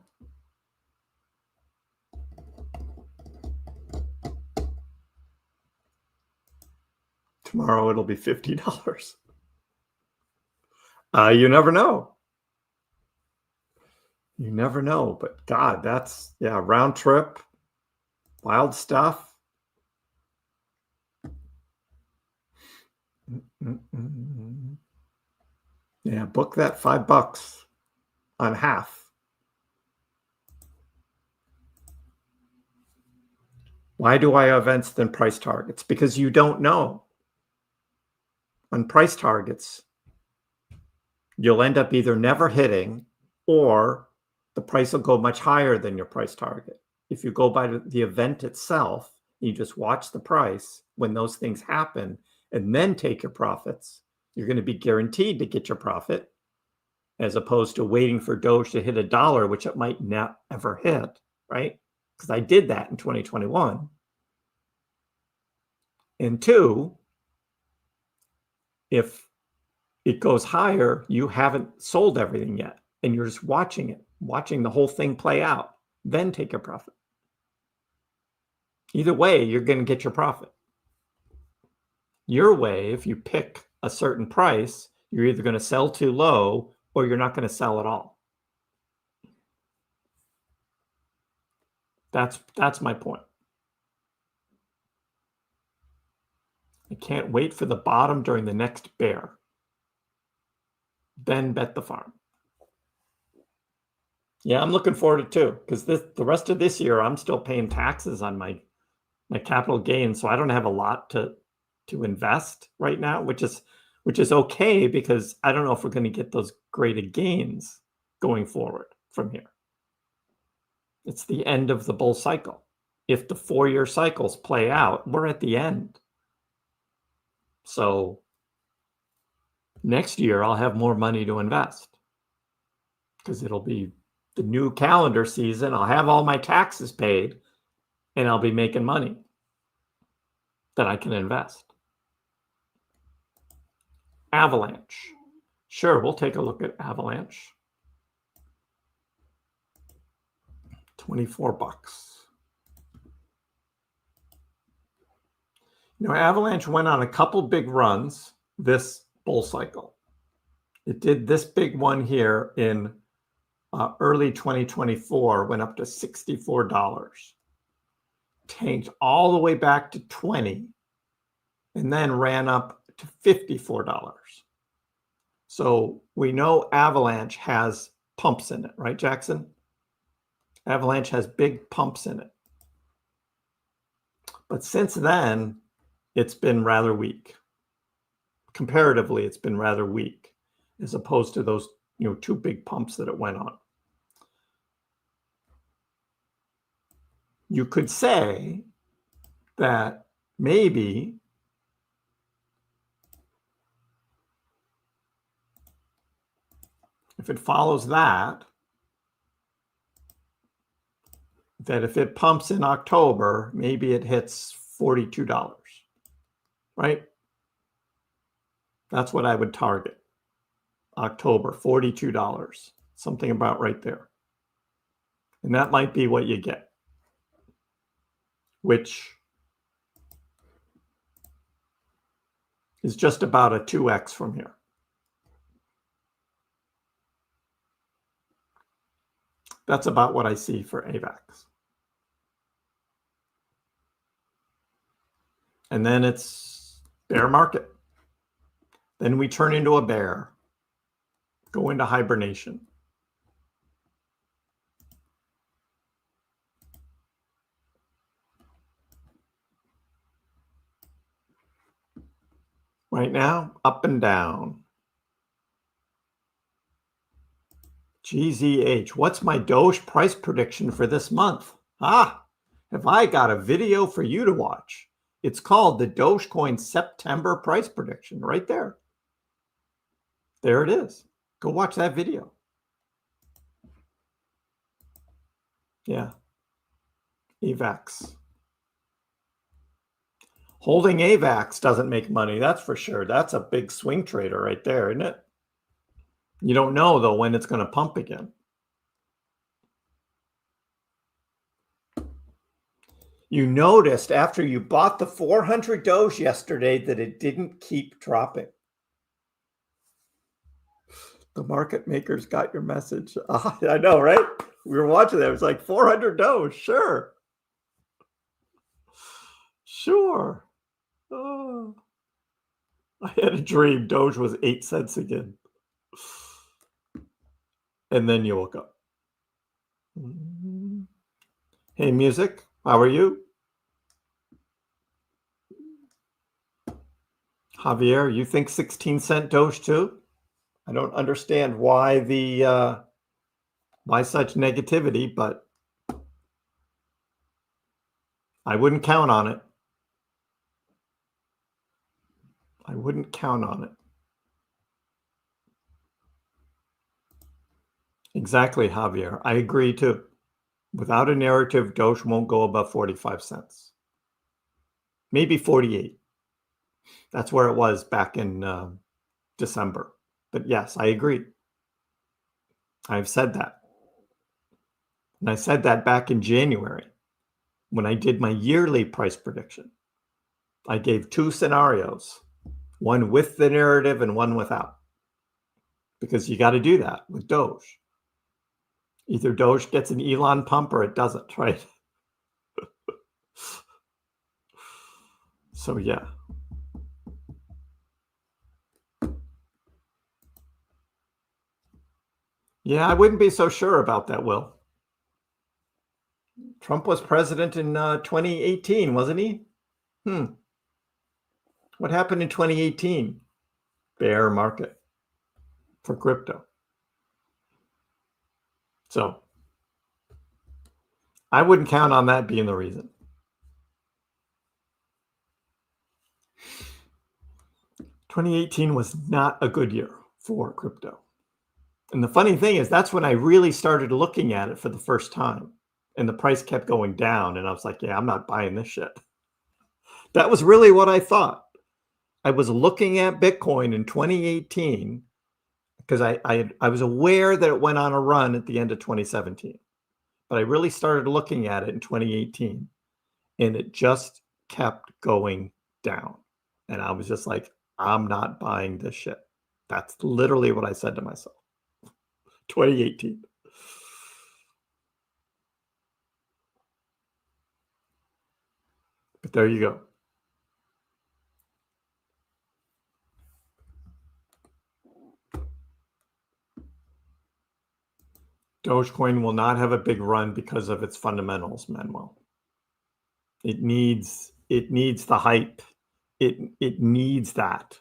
[SPEAKER 2] Tomorrow it'll be $50. You never know. You never know. But God, that's, yeah, round trip, wild stuff. Yeah, book that $5 on half. Why do I have events than price targets? Because you don't know. On price targets, you'll end up either never hitting or the price will go much higher than your price target. If you go by the event itself, you just watch the price when those things happen and then take your profits, you're going to be guaranteed to get your profit, as opposed to waiting for Doge to hit $1, which it might not ever hit, right? Because I did that in 2021. And two, if it goes higher, you haven't sold everything yet, and you're just watching it, watching the whole thing play out, then take your profit. Either way, you're going to get your profit. Your way, if you pick a certain price, you're either going to sell too low or you're not going to sell at all. That's my point. I can't wait for the bottom during the next bear. Then bet the farm. Yeah, I'm looking forward to it too, because the rest of this year I'm still paying taxes on my capital gains, so I don't have a lot to invest right now, which is okay, because I don't know if we're going to get those great gains going forward from here. It's the end of the bull cycle. If the 4-year cycles play out, we're at the end. So next year I'll have more money to invest because it'll be the new calendar season. I'll have all my taxes paid and I'll be making money that I can invest. Avalanche. Sure, we'll take a look at Avalanche. $24. You know, Avalanche went on a couple big runs this bull cycle. It did this big one here in early 2024 went up to $64, tanked all the way back to 20, and then ran up to $54. So we know Avalanche has pumps in it, right, Jackson? Avalanche has big pumps in it. But since then, it's been rather weak. Comparatively, it's been rather weak as opposed to those, two big pumps that it went on. You could say that maybe if it follows that if it pumps in October, maybe it hits $42, right? That's what I would target. October, $42, something about right there. And that might be what you get, which is just about a 2x from here. That's about what I see for AVAX. And then it's bear market. Then we turn into a bear, go into hibernation. Right now, up and down. GZH, what's my Doge price prediction for this month? Have I got a video for you to watch? It's called the Dogecoin September price prediction right there. There it is. Go watch that video. Yeah. AVAX. Holding AVAX doesn't make money, that's for sure. That's a big swing trader right there, isn't it? You don't know, though, when it's going to pump again. You noticed after you bought the 400 Doge yesterday that it didn't keep dropping. The market makers got your message. I know, right? We were watching that. It was like 400 Doge. Sure. Sure. Oh. I had a dream Doge was 8 cents again. And then you woke up. Hey, music, how are you? Javier, you think 16-cent Doge too? I don't understand why why such negativity, but I wouldn't count on it. I wouldn't count on it. Exactly, Javier. I agree too. Without a narrative, Doge won't go above 45 cents. Maybe 48. That's where it was back in December. But yes, I agree. I've said that. And I said that back in January when I did my yearly price prediction. I gave 2 scenarios, one with the narrative and one without. Because you got to do that with Doge. Either Doge gets an Elon pump or it doesn't, right? So yeah. Yeah, I wouldn't be so sure about that, Will. Trump was president in 2018, wasn't he? What happened in 2018? Bear market for crypto. So I wouldn't count on that being the reason. "2018 was not a good year for crypto." And the funny thing is, that's when I really started looking at it for the first time. And the price kept going down. And I was like, yeah, I'm not buying this shit. That was really what I thought. I was looking at Bitcoin in 2018 because I was aware that it went on a run at the end of 2017. But I really started looking at it in 2018. And it just kept going down. And I was just like, I'm not buying this shit. That's literally what I said to myself. 2018. But there you go. Dogecoin will not have a big run because of its fundamentals, Manuel. It needs the hype. It needs that.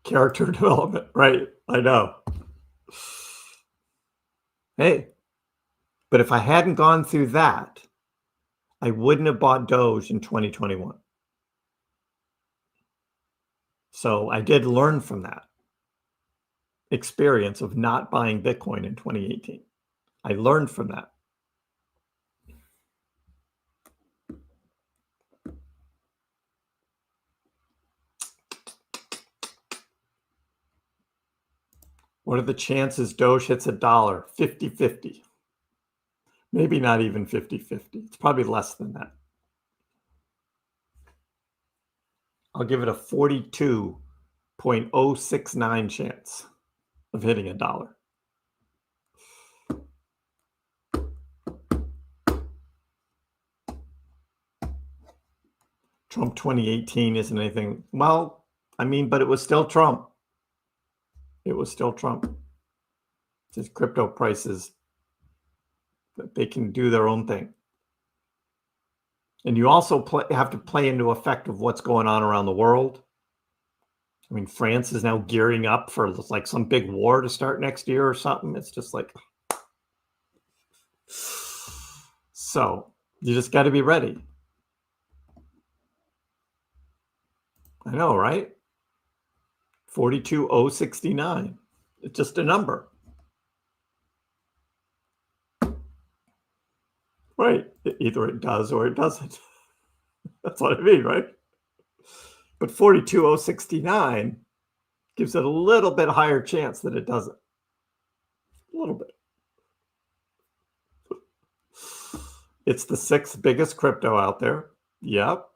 [SPEAKER 2] Character development, right? I know. Hey, but if I hadn't gone through that, I wouldn't have bought Doge in 2021. So I did learn from that experience of not buying Bitcoin in 2018. I learned from that. What are the chances Doge hits $1? 50-50. Maybe not even 50-50. It's probably less than that. I'll give it a 42.069 chance of hitting $1. Trump 2018 isn't anything. Well, I mean, but it was still Trump. It was still Trump. It's crypto prices that they can do their own thing. And you also have to play into effect of what's going on around the world. I mean, France is now gearing up for like some big war to start next year or something. It's just like, so you just got to be ready. I know, right? 42,069. It's just a number. Right. Either it does or it doesn't. That's what I mean, right? But 42,069 gives it a little bit higher chance that it doesn't. A little bit. It's the 6th biggest crypto out there. Yep.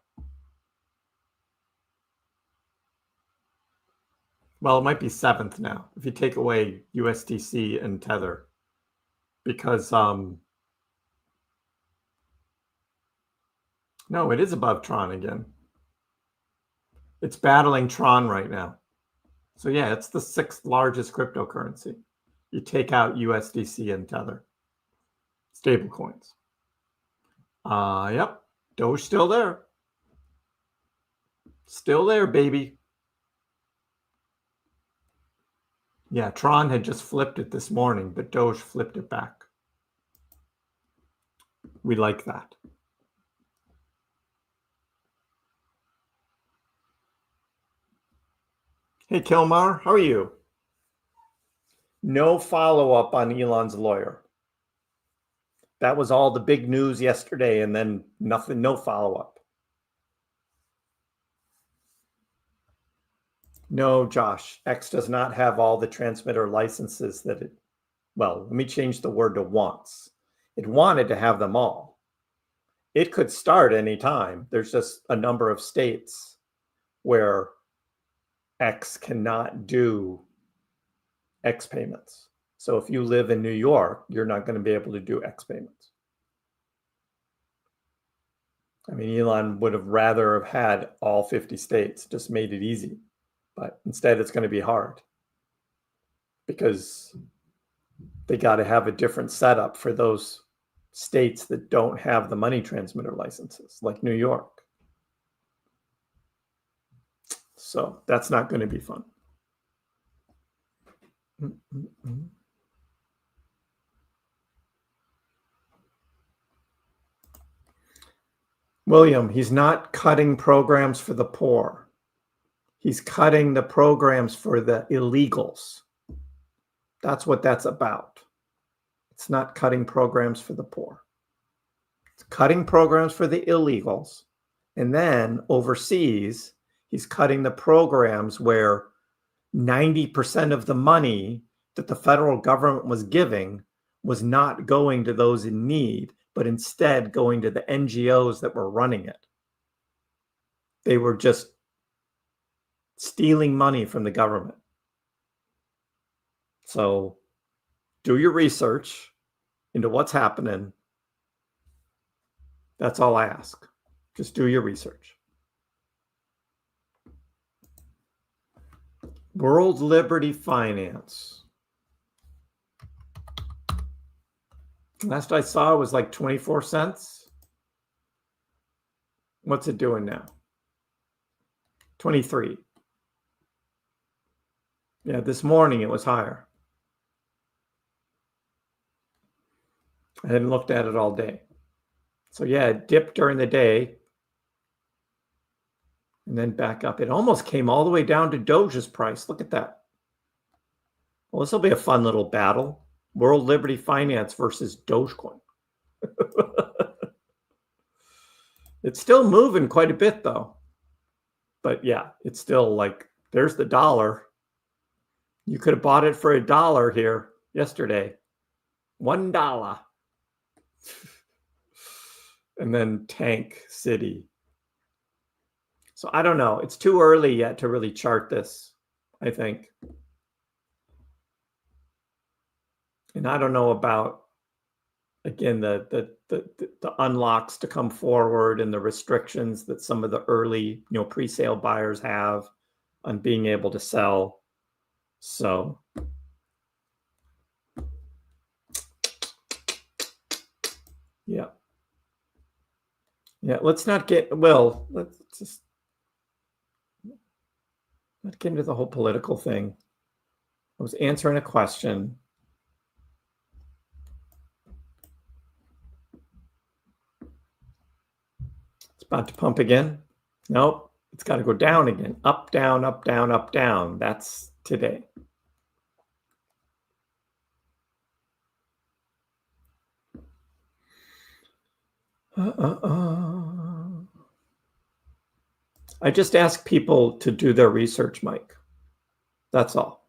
[SPEAKER 2] Well, it might be 7th now if you take away USDC and Tether, because no, it is above Tron again. It's battling Tron right now. So yeah, it's the 6th largest cryptocurrency. You take out USDC and Tether. Stable coins. Yep. Doge still there. Still there, baby. Yeah, Tron had just flipped it this morning, but Doge flipped it back. We like that. Hey, Kilmar, how are you? No follow-up on Elon's lawyer. That was all the big news yesterday, and then nothing, no follow-up. No, Josh, X does not have all the transmitter licenses that it, well, let me change the word to wants. It wanted to have them all. It could start anytime. There's just a number of states where X cannot do X payments. So if you live in New York, you're not going to be able to do X payments. I mean, Elon would have rather have had all 50 states, just made it easy. But instead, it's going to be hard because they got to have a different setup for those states that don't have the money transmitter licenses, like New York. So that's not going to be fun. William, he's not cutting programs for the poor. He's cutting the programs for the illegals. That's what that's about. It's not cutting programs for the poor. It's cutting programs for the illegals. And then overseas, he's cutting the programs where 90% of the money that the federal government was giving was not going to those in need, but instead going to the NGOs that were running it. They were just stealing money from the government. So do your research. into what's happening. That's all I ask. Just do your research. World Liberty Finance. Last I saw was like 24 cents. What's it doing now? 23. Yeah, this morning it was higher. I hadn't looked at it all day. So yeah, it dipped during the day and then back up. It almost came all the way down to Doge's price. Look at that. Well, this will be a fun little battle. World Liberty Finance versus Dogecoin. It's still moving quite a bit though. But yeah, it's still like, there's the dollar. You could have bought it for $1 here yesterday. $1. And then Tank City. So I don't know. It's too early yet to really chart this, I think. And I don't know about, again, the unlocks to come forward and the restrictions that some of the early, pre-sale buyers have on being able to sell. So yeah. Let's not get, let's just not get into the whole political thing. I was answering a question. It's about to pump again. Nope. It's got to go down again. Up, down, up, down, up, down. That's today. I just ask people to do their research, Mike. That's all.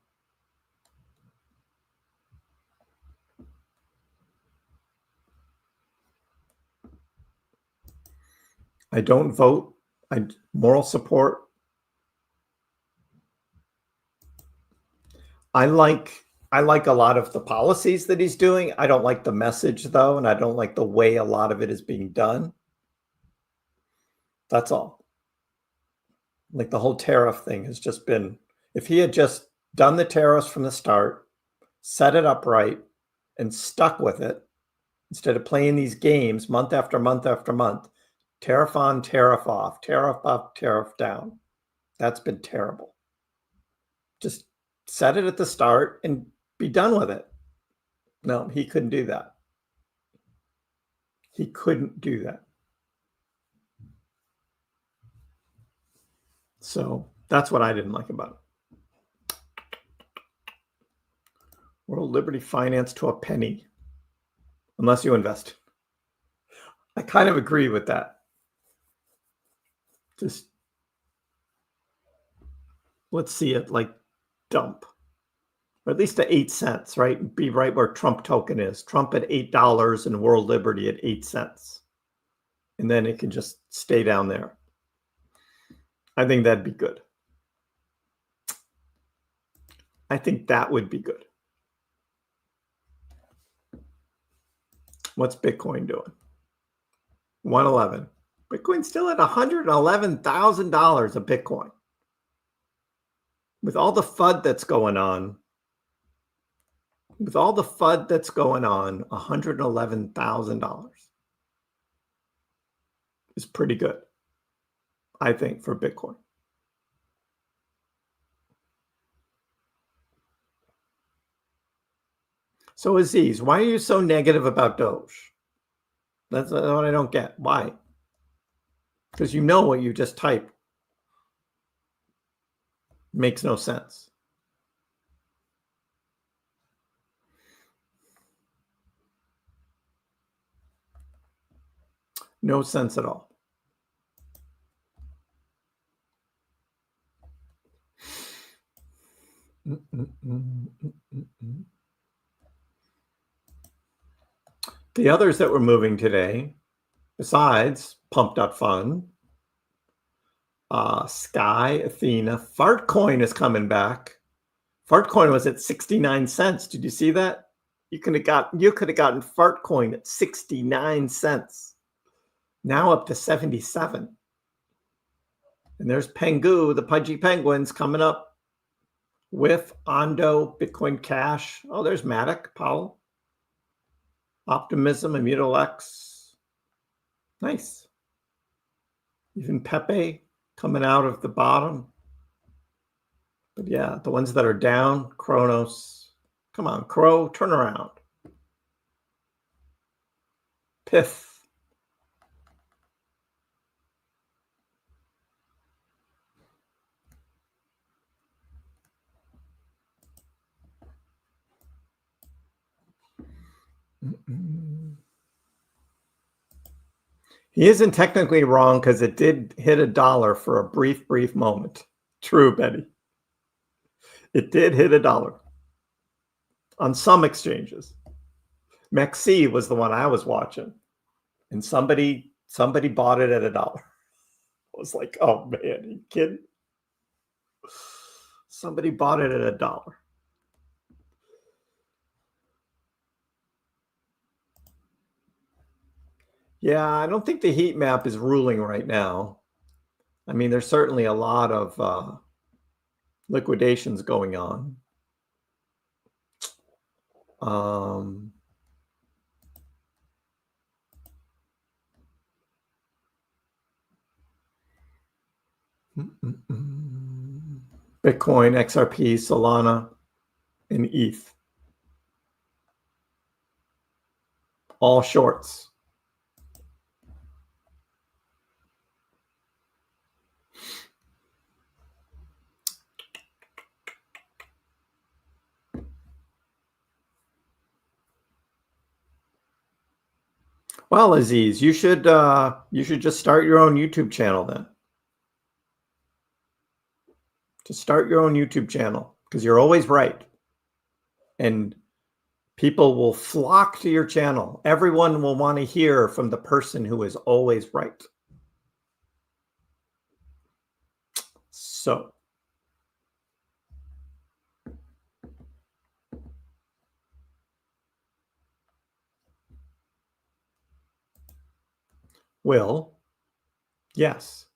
[SPEAKER 2] I don't vote. Moral support. I like a lot of the policies that he's doing. I don't like the message though, and I don't like the way a lot of it is being done. That's all. Like the whole tariff thing has just been, if he had just done the tariffs from the start, set it up right, and stuck with it, instead of playing these games month after month after month, tariff on, tariff off, tariff up, tariff down. That's been terrible. Just set it at the start and be done with it. No, he couldn't do that. He couldn't do that. So that's what I didn't like about it. World Liberty Finance to a penny, unless you invest. I kind of agree with that. Just let's see it like dump, or at least to 8 cents, right? Be right where Trump token is. Trump at $8 and World Liberty at 8 cents. And then it can just stay down there. I think that'd be good. I think that would be good. What's Bitcoin doing? 111. Bitcoin's still at $111,000 a Bitcoin. With all the FUD that's going on, $111,000 is pretty good, I think, for Bitcoin. So Aziz, why are you so negative about Doge? That's what I don't get. Why? Because you know what you just typed. Makes no sense. No sense at all. The others that were moving today, besides Pump.Fun, Sky, Athena, Fartcoin is coming back. Fartcoin was at 69 cents. Did you see that? You could have gotten Fartcoin at 69 cents. Now up to 77. And there's Pengu, the Pudgy Penguins, coming up with Ondo, Bitcoin Cash. Oh, there's Matic, Powell. Optimism, Immutable X. Nice. Even Pepe coming out of the bottom. But yeah, the ones that are down, Kronos. Come on, Crow, turn around. Piff. He isn't technically wrong because it did hit $1 for a brief moment. True, Betty. It did hit $1 on some exchanges. Mexi was the one I was watching, and somebody bought it at $1. I was like, oh man, are you kidding? Somebody bought it at $1. Yeah, I don't think the heat map is ruling right now. I mean, there's certainly a lot of liquidations going on. Bitcoin, XRP, Solana, and ETH. All shorts. Well, Aziz, you should just start your own YouTube channel then. Just start your own YouTube channel because you're always right. And people will flock to your channel. Everyone will want to hear from the person who is always right. So Will, yes,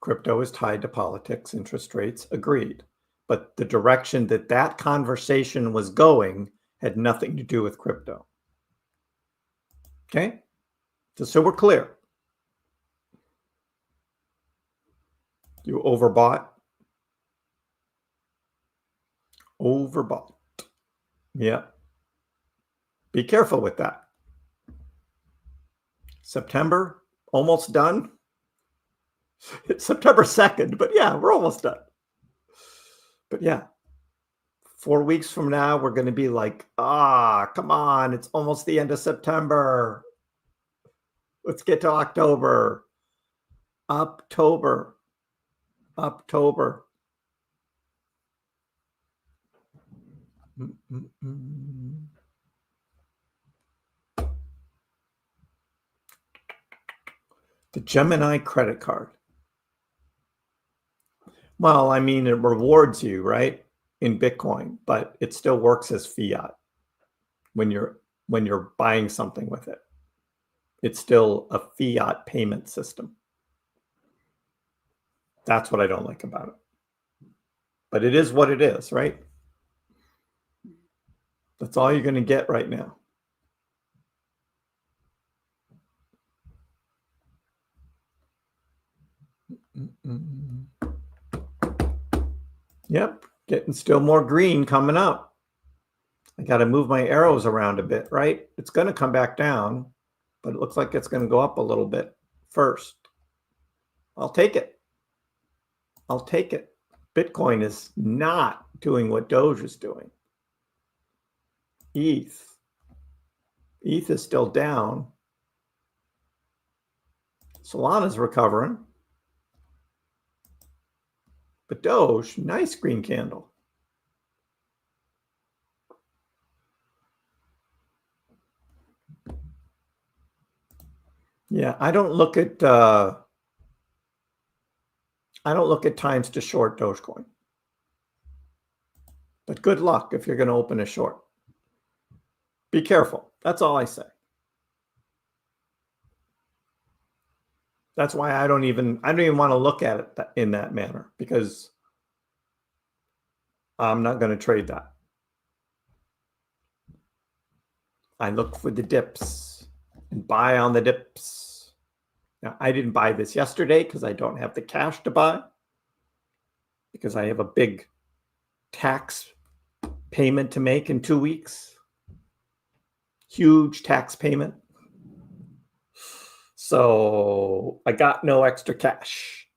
[SPEAKER 2] crypto is tied to politics, interest rates, agreed. But the direction that conversation was going had nothing to do with crypto. Okay? Just so we're clear. You overbought? Overbought. Yeah. Be careful with that. September, almost done. It's September 2nd, but yeah, we're almost done. But yeah, 4 weeks from now, we're going to be like, come on, it's almost the end of September. Let's get to October. October. The Gemini credit card. Well, I mean, it rewards you, right, in Bitcoin, but it still works as fiat when you're buying something with it. It's still a fiat payment system. That's what I don't like about it. But it is what it is, right? That's all you're going to get right now. Yep, getting still more green coming up. I got to move my arrows around a bit, right? It's going to come back down, but it looks like it's going to go up a little bit first. I'll take it. I'll take it. Bitcoin is not doing what Doge is doing. ETH is still down. Solana's recovering. But Doge, nice green candle. Yeah, I don't look at times to short Dogecoin. But good luck if you're going to open a short. Be careful. That's all I say. That's why I don't even want to look at it in that manner, because I'm not going to trade that. I look for the dips and buy on the dips. Now, I didn't buy this yesterday because I don't have the cash to buy, because I have a big tax payment to make in 2 weeks. Huge tax payment. So I got no extra cash.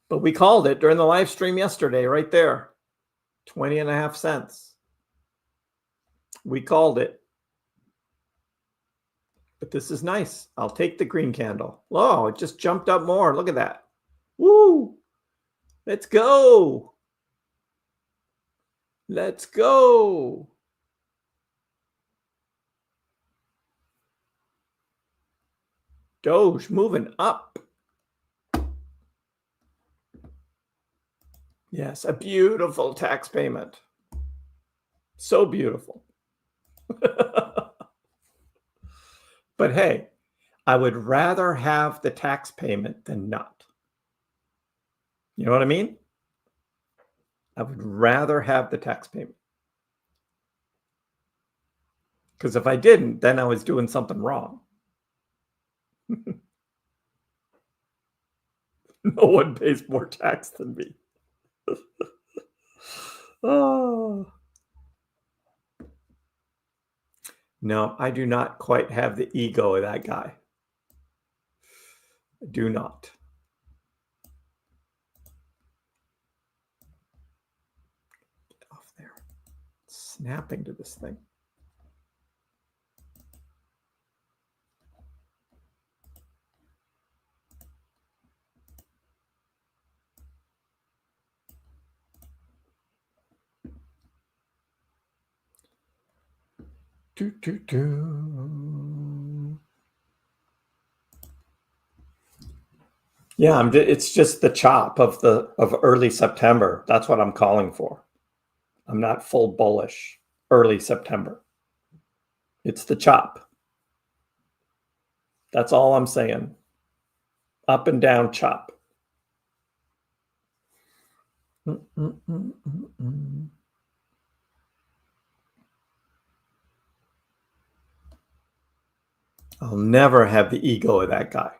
[SPEAKER 2] But we called it during the live stream yesterday, right there. 20.5 cents. We called it. But this is nice. I'll take the green candle. Oh, it just jumped up more. Look at that. Woo! Let's go. Let's go. Doge moving up. Yes, a beautiful tax payment. So beautiful. But hey, I would rather have the tax payment than not. You know what I mean? I would rather have the tax payment. Because if I didn't, then I was doing something wrong. No one pays more tax than me. Oh. No, I do not quite have the ego of that guy. I do not. Get off there. Snapping to this thing. Yeah, it's just the chop of early September. That's what I'm calling for. I'm not full bullish early September. It's the chop. That's all I'm saying. Up and down chop. I'll never have the ego of that guy.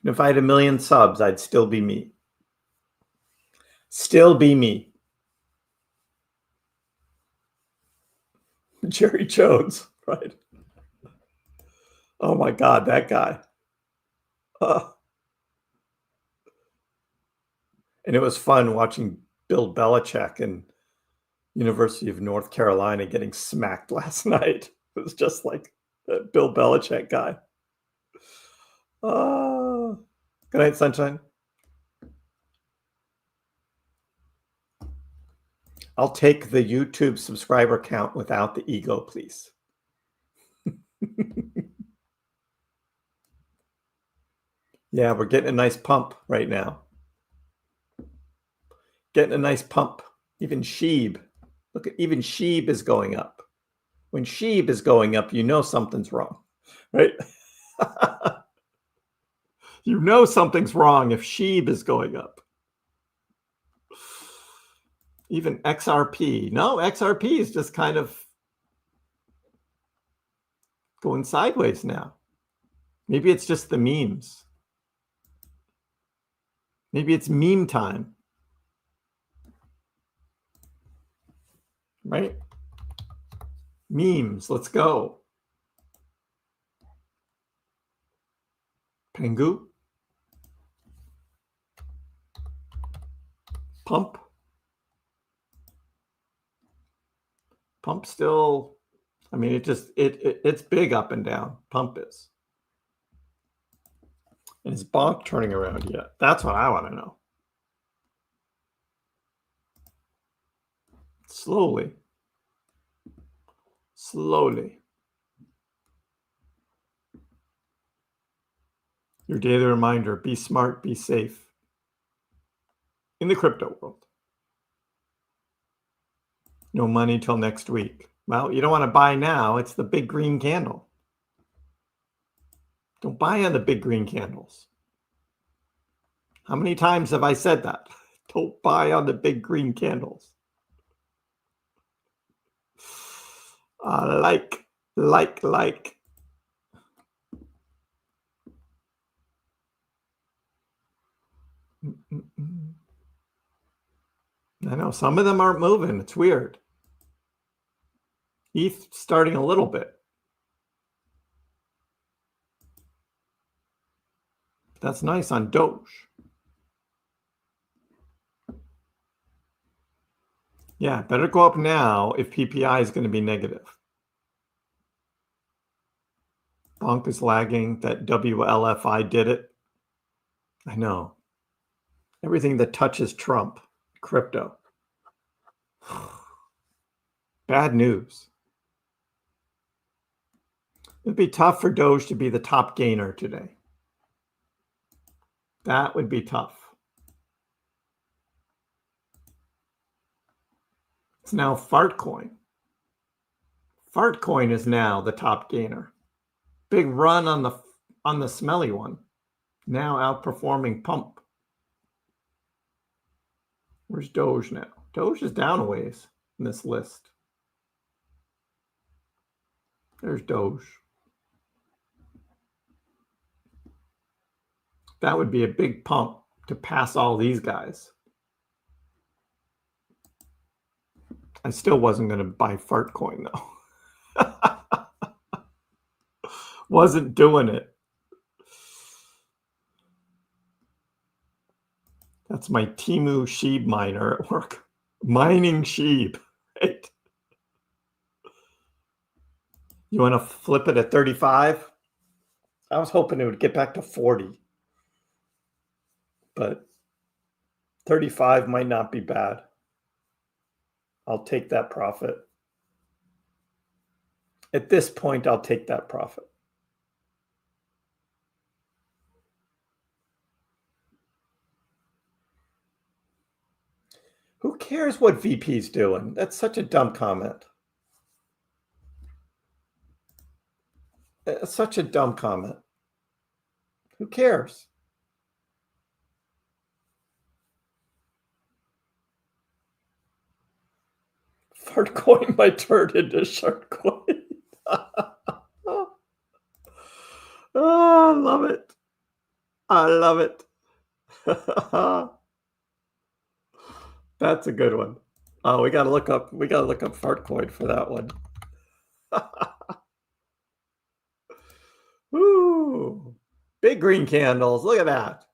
[SPEAKER 2] If I had 1 million subs, I'd still be me. Still be me. Jerry Jones, right? Oh my God, that guy. And it was fun watching Bill Belichick and University of North Carolina getting smacked last night. It was just like that Bill Belichick guy. Good night, sunshine. I'll take the YouTube subscriber count without the ego, please. Yeah, we're getting a nice pump right now. Getting a nice pump. Even Sheeb. Look, even Sheeb is going up. When Sheeb is going up, you know something's wrong, right? You know something's wrong if Sheeb is going up. Even XRP. No, XRP is just kind of going sideways now. Maybe it's just the memes. Maybe it's meme time. Right? Memes, let's go. Pengu. Pump. Pump still, I mean, it's big up and down. Pump is. And is Bonk turning around yet? That's what I want to know. Slowly. Slowly. Your daily reminder, be smart, be safe in the crypto world. No money till next week. Well, you don't want to buy now. It's the big green candle. Don't buy on the big green candles. How many times have I said that? Don't buy on the big green candles. Like. I know some of them aren't moving. It's weird. ETH starting a little bit. That's nice on Doge. Yeah, better go up now if PPI is going to be negative. Bonk is lagging. That WLFI did it. I know. Everything that touches Trump, crypto. Bad news. It'd be tough for Doge to be the top gainer today. That would be tough. It's now Fartcoin. Fartcoin is now the top gainer. Big run on the smelly one. Now outperforming Pump. Where's Doge now? Doge is down a ways in this list. There's Doge. That would be a big pump to pass all these guys. I still wasn't going to buy Fartcoin though. Wasn't doing it. That's my Temu Sheep miner at work. Mining sheep. Right? You want to flip it at 35? I was hoping it would get back to 40. But 35 might not be bad. I'll take that profit. At this point, I'll take that profit. Who cares what VP's doing? That's such a dumb comment. Such a dumb comment. Who cares? Fartcoin might turn into Sharkcoin. Oh, I love it. I love it. That's a good one. Oh, we gotta look up Fartcoin for that one. Ooh, big green candles. Look at that.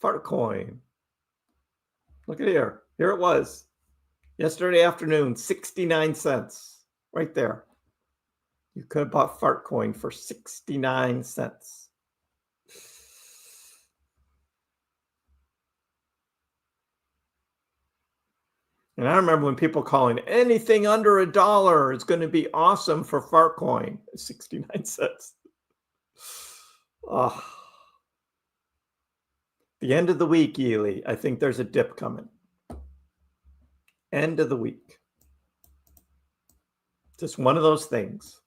[SPEAKER 2] Fartcoin. Look at here. Here it was. Yesterday afternoon, 69 cents. Right there. You could have bought Fartcoin for 69 cents. And I remember when people calling anything under $1 is going to be awesome for Fartcoin. 69 cents. Oh. The end of the week, Ely. I think there's a dip coming. End of the week. Just one of those things.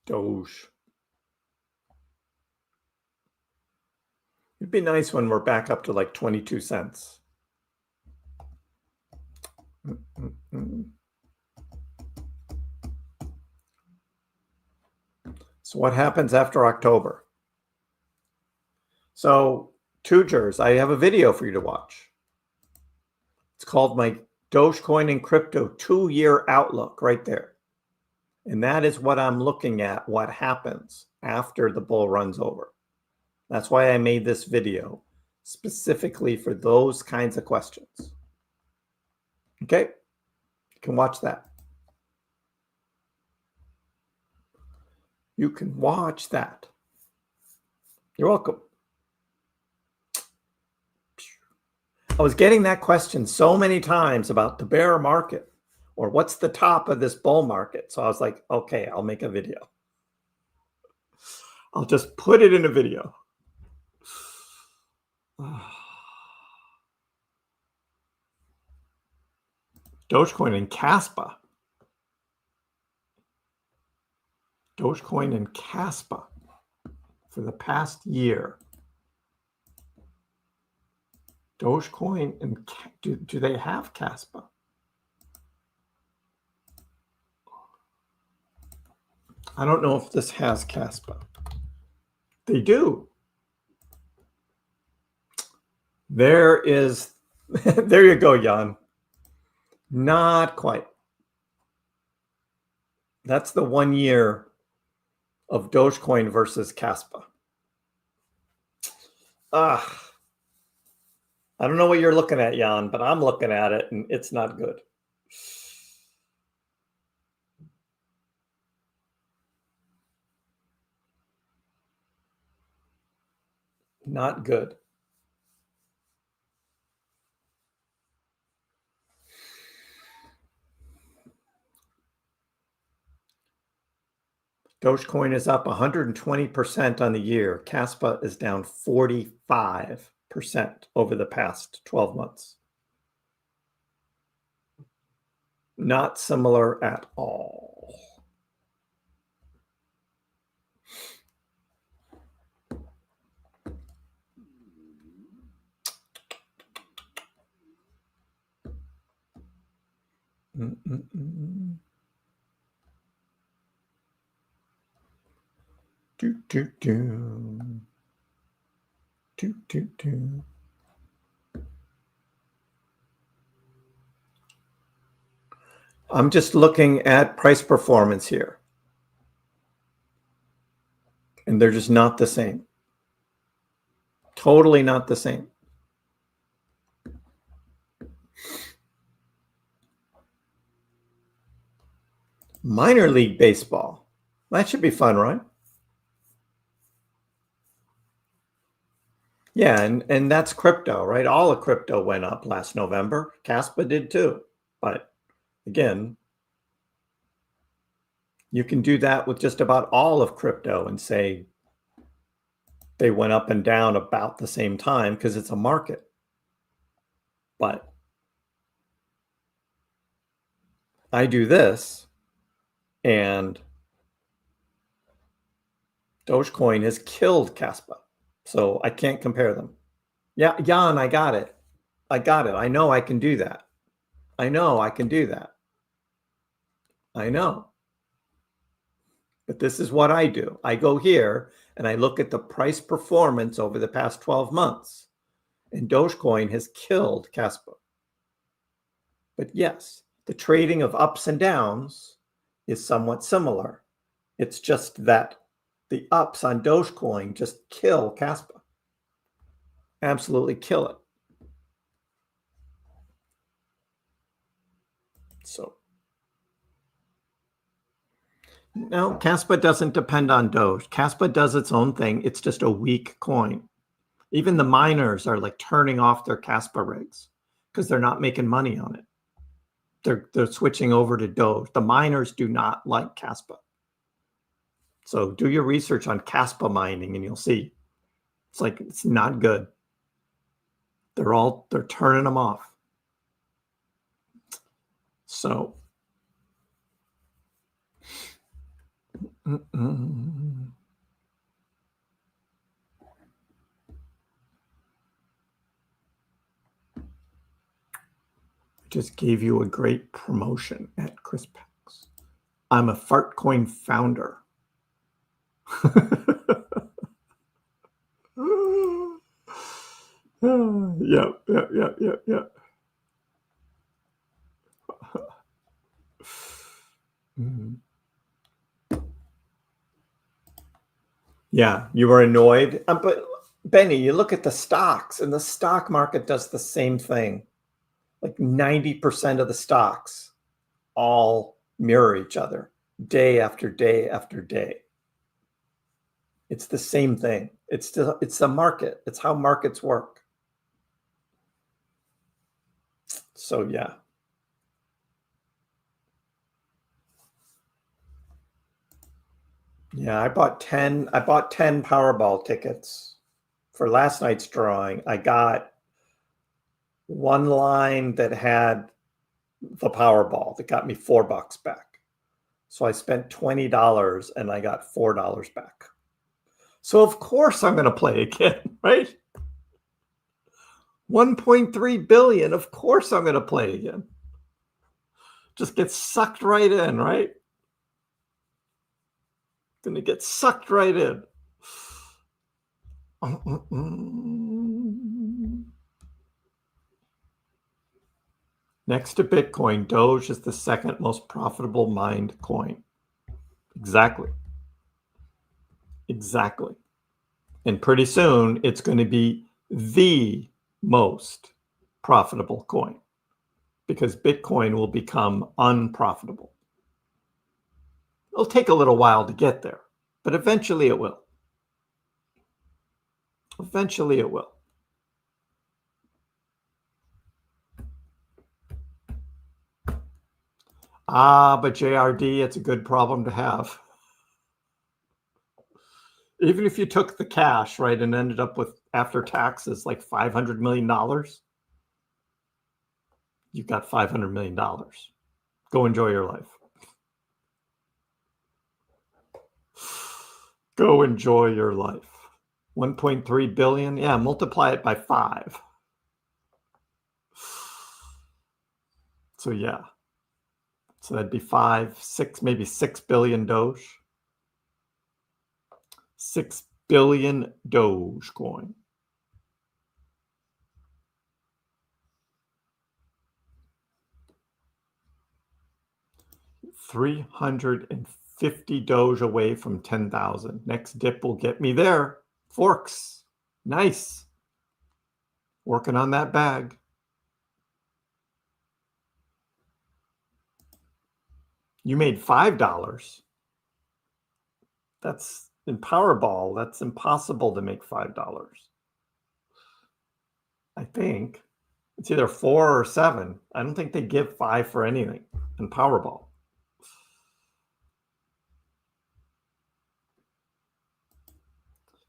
[SPEAKER 2] Doge. It'd be nice when we're back up to like 22 cents. So what happens after October? So, Tugers, I have a video for you to watch. It's called my Dogecoin and Crypto 2-year outlook right there. And that is what I'm looking at, what happens after the bull runs over. That's why I made this video specifically for those kinds of questions. Okay, you can watch that. You can watch that. You're welcome. I was getting that question so many times about the bear market. Or what's the top of this bull market? So I was like, okay, I'll make a video. I'll just put it in a video. Dogecoin and Caspa. Dogecoin and Caspa for the past year. Dogecoin and do they have Caspa? I don't know if this has Caspa. They do. There is, there you go, Jan. Not quite. That's the 1 year of Dogecoin versus Caspa. I don't know what you're looking at, Jan, but I'm looking at it and it's not good. Not good. Dogecoin is up 120% on the year. Caspa is down 45% over the past 12 months. Not similar at all. I'm just looking at price performance here. And they're just not the same. Totally not the same. Minor league baseball. That should be fun, right? Yeah, and that's crypto, right? All of crypto went up last November. Caspa did too. But again, you can do that with just about all of crypto and say they went up and down about the same time because it's a market. But I do this and Dogecoin has killed Caspa. So I can't compare them. Yeah, Jan, I got it. I got it. I know I can do that. I know I can do that. I know. But this is what I do. I go here and I look at the price performance over the past 12 months. And Dogecoin has killed Caspa. But yes, the trading of ups and downs is somewhat similar. It's just that the ups on Dogecoin just kill Caspa. Absolutely kill it. So no, Caspa doesn't depend on Doge. Caspa does its own thing. It's just a weak coin. Even the miners are like turning off their Caspa rigs because they're not making money on it. They're switching over to Doge. The miners do not like Caspa. So do your research on Caspa mining and you'll see. It's like, it's not good. They're turning them off. So. Just gave you a great promotion at KrissPax. I'm a Fartcoin founder. Yeah. Yeah, you were annoyed. But Benny, you look at the stocks and the stock market does the same thing. Like 90% of the stocks all mirror each other day after day after day. It's the same thing. It's the market. It's how markets work. So yeah. Yeah, I bought 10 Powerball tickets for last night's drawing. I got one line that had the Powerball that got me $4 back. So I spent $20 and I got $4 back. So of course I'm going to play again, right? 1.3 billion. Of course I'm going to play again. Just get sucked right in, right? Going to get sucked right in. Next to Bitcoin, Doge is the second most profitable mined coin. Exactly. Exactly. And pretty soon, it's going to be the most profitable coin because Bitcoin will become unprofitable. It'll take a little while to get there, but eventually it will. Eventually it will. But JRD, it's a good problem to have. Even if you took the cash, right, and ended up with after taxes like $500 million, you've got $500 million. Go enjoy your life. Go enjoy your life. 1.3 billion. Yeah, multiply it by 5. So yeah. So that'd be 5, 6, maybe 6 billion Doge. 6 billion Dogecoin. $350 Doge away from 10,000. Next dip will get me there. Forks. Nice. Working on that bag. You made $5. That's in Powerball. That's impossible to make $5. I think it's either 4 or 7. I don't think they give 5 for anything in Powerball.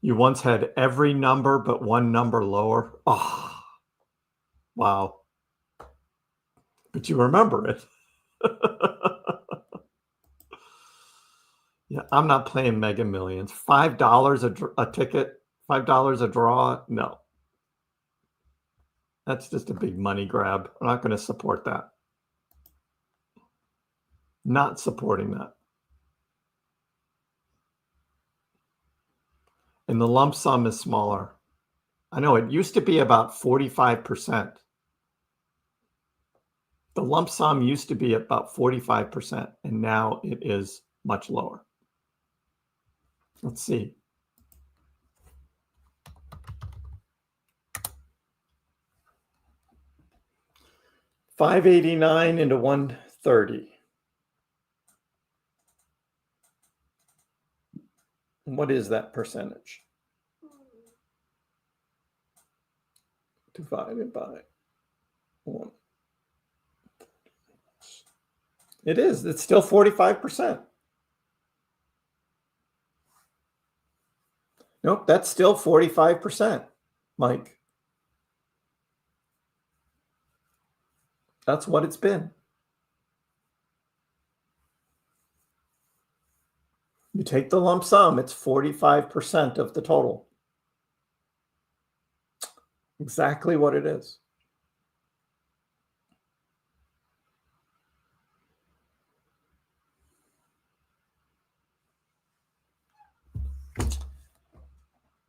[SPEAKER 2] You once had every number but one number lower. Oh, wow. But you remember it. Yeah, I'm not playing Mega Millions. $5 a ticket, $5 a draw. No. That's just a big money grab. I'm not going to support that. Not supporting that. And the lump sum is smaller. I know it used to be about 45%. The lump sum used to be about 45%, and now it is much lower. Let's see. $589 into 130. What is that percentage? Divided by 1. It is. It's still 45%. Nope, that's still 45%, Mike. That's what it's been. You take the lump sum, it's 45% of the total. Exactly what it is.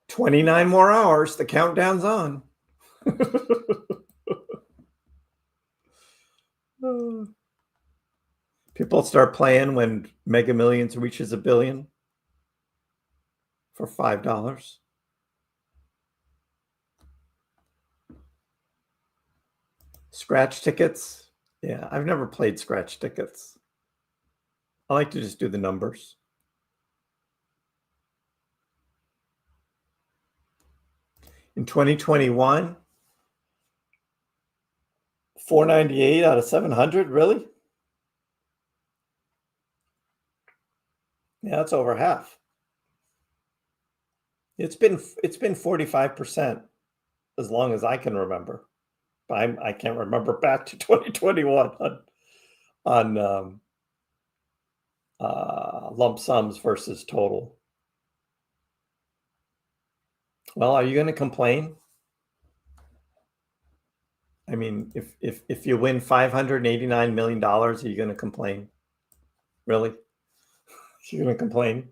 [SPEAKER 2] $29 more hours. The countdown's on. People start playing when Mega Millions reaches $1 billion for $5. Scratch tickets. Yeah, I've never played scratch tickets. I like to just do the numbers. In 2021, 498 out of 700, really? Yeah, that's over half. It's been 45% as long as I can remember. But I can't remember back to 2021 on lump sums versus total. Well, are you going to complain? I mean, if you win $589 million, are you going to complain? Really? You're going to complain?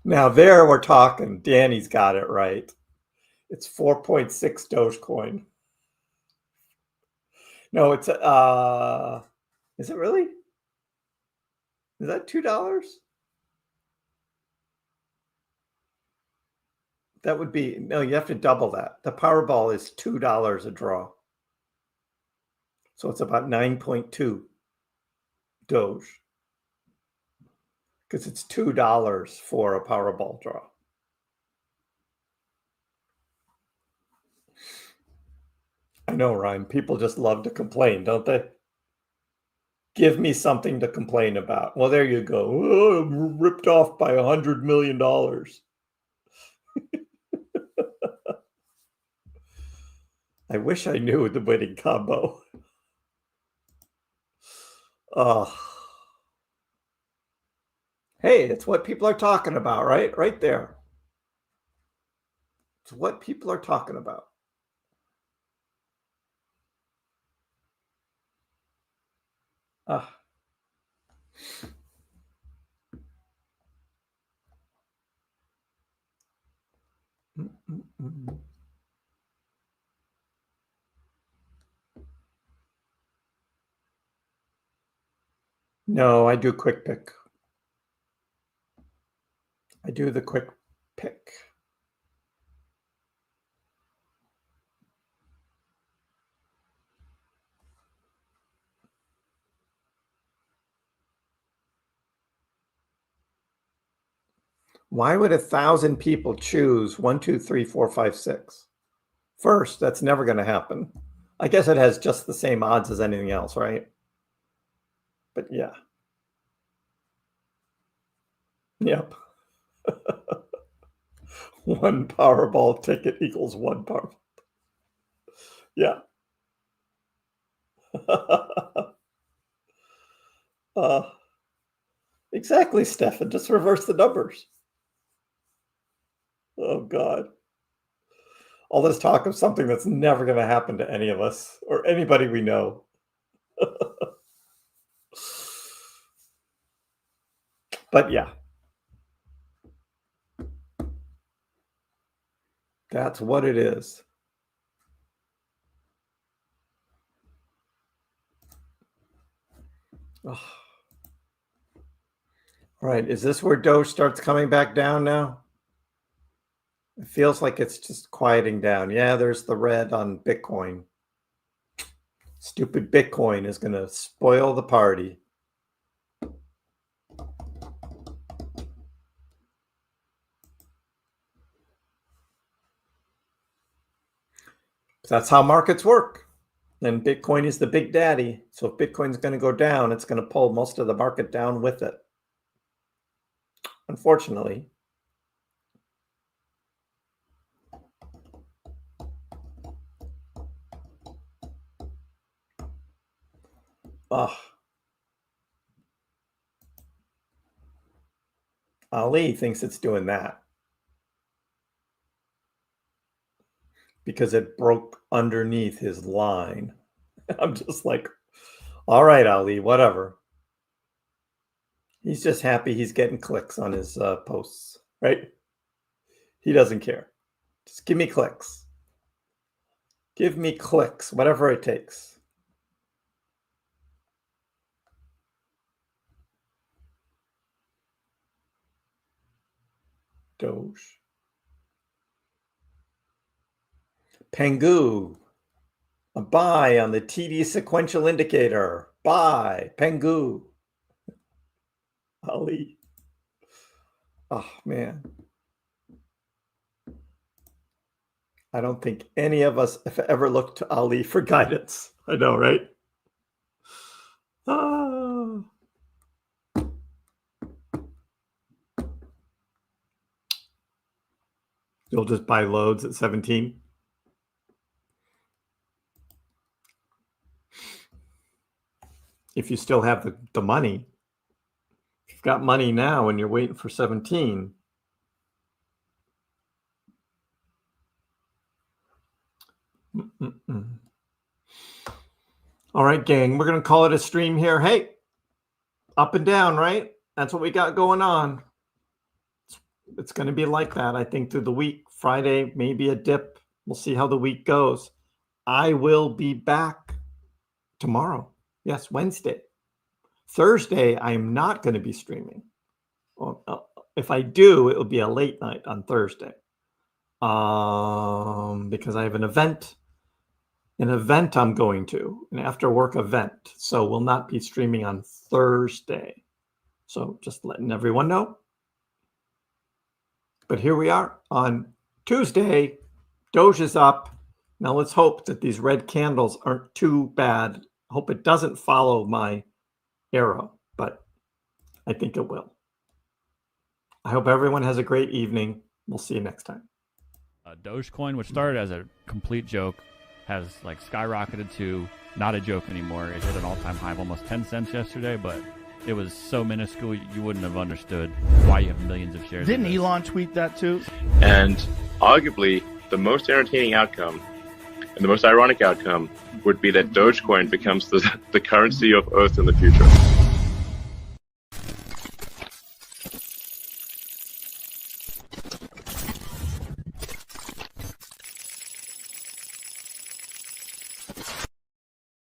[SPEAKER 2] Now there we're talking. Danny's got it right. It's 4.6 Dogecoin. No, it's is it really? Is that $2? That would be, no, you have to double that. The Powerball is $2 a draw. So it's about 9.2 Doge. Because it's $2 for a Powerball draw. I know, Ryan. People just love to complain, don't they? Give me something to complain about. Well, there you go. Oh, I'm ripped off by $100 million. I wish I knew the winning combo. Hey, it's what people are talking about, right? Right there. It's what people are talking about. No, I do quick pick. I do the quick pick. Why would 1,000 people choose 1, 2, 3, 4, 5, 6? First, that's never going to happen. I guess it has just the same odds as anything else, right? But yeah. Yep. One Powerball ticket equals one Powerball. Yeah. Exactly, Stefan. Just reverse the numbers. Oh, God. All this talk of something that's never going to happen to any of us or anybody we know. But yeah. That's what it is. Oh. All right. Is this where Doge starts coming back down now? It feels like it's just quieting down. Yeah, there's the red on Bitcoin. Stupid Bitcoin is going to spoil the party. That's how markets work. And Bitcoin is the big daddy. So if Bitcoin's going to go down, it's going to pull most of the market down with it. Unfortunately. Ali thinks it's doing that because it broke underneath his line. I'm just like, all right, Ali, whatever. He's just happy he's getting clicks on his posts, right? He doesn't care. Just give me clicks. Give me clicks, whatever it takes. Doge. Pengu. A buy on the TD sequential indicator. Buy. Pengu. Ali. Oh, man. I don't think any of us have ever looked to Ali for guidance. I know, right? You'll just buy loads at 17. If you still have the money, if you've got money now and you're waiting for 17, all right, gang, we're going to call it a stream here. Hey, up and down, right? That's what we got going on. It's going to be like that, I think, through the week. Friday, maybe a dip. We'll see how the week goes. I will be back tomorrow. Yes, Wednesday. Thursday, I am not going to be streaming. If I do, it will be a late night on Thursday. Because I have an event I'm going to, an after work event. So we'll not be streaming on Thursday. So just letting everyone know. But here we are on Tuesday. Doge is up. Now let's hope that these red candles aren't too bad. Hope it doesn't follow my arrow, but I think it will. I hope everyone has a great evening. We'll see you next time.
[SPEAKER 4] Dogecoin, which started as a complete joke, has like skyrocketed to not a joke anymore. It hit an all-time high of almost 10 cents yesterday, but it was so minuscule you wouldn't have understood why you have millions of shares.
[SPEAKER 5] Didn't Elon tweet that too?
[SPEAKER 6] And arguably, the most entertaining outcome and the most ironic outcome would be that Dogecoin becomes the currency of Earth in the future.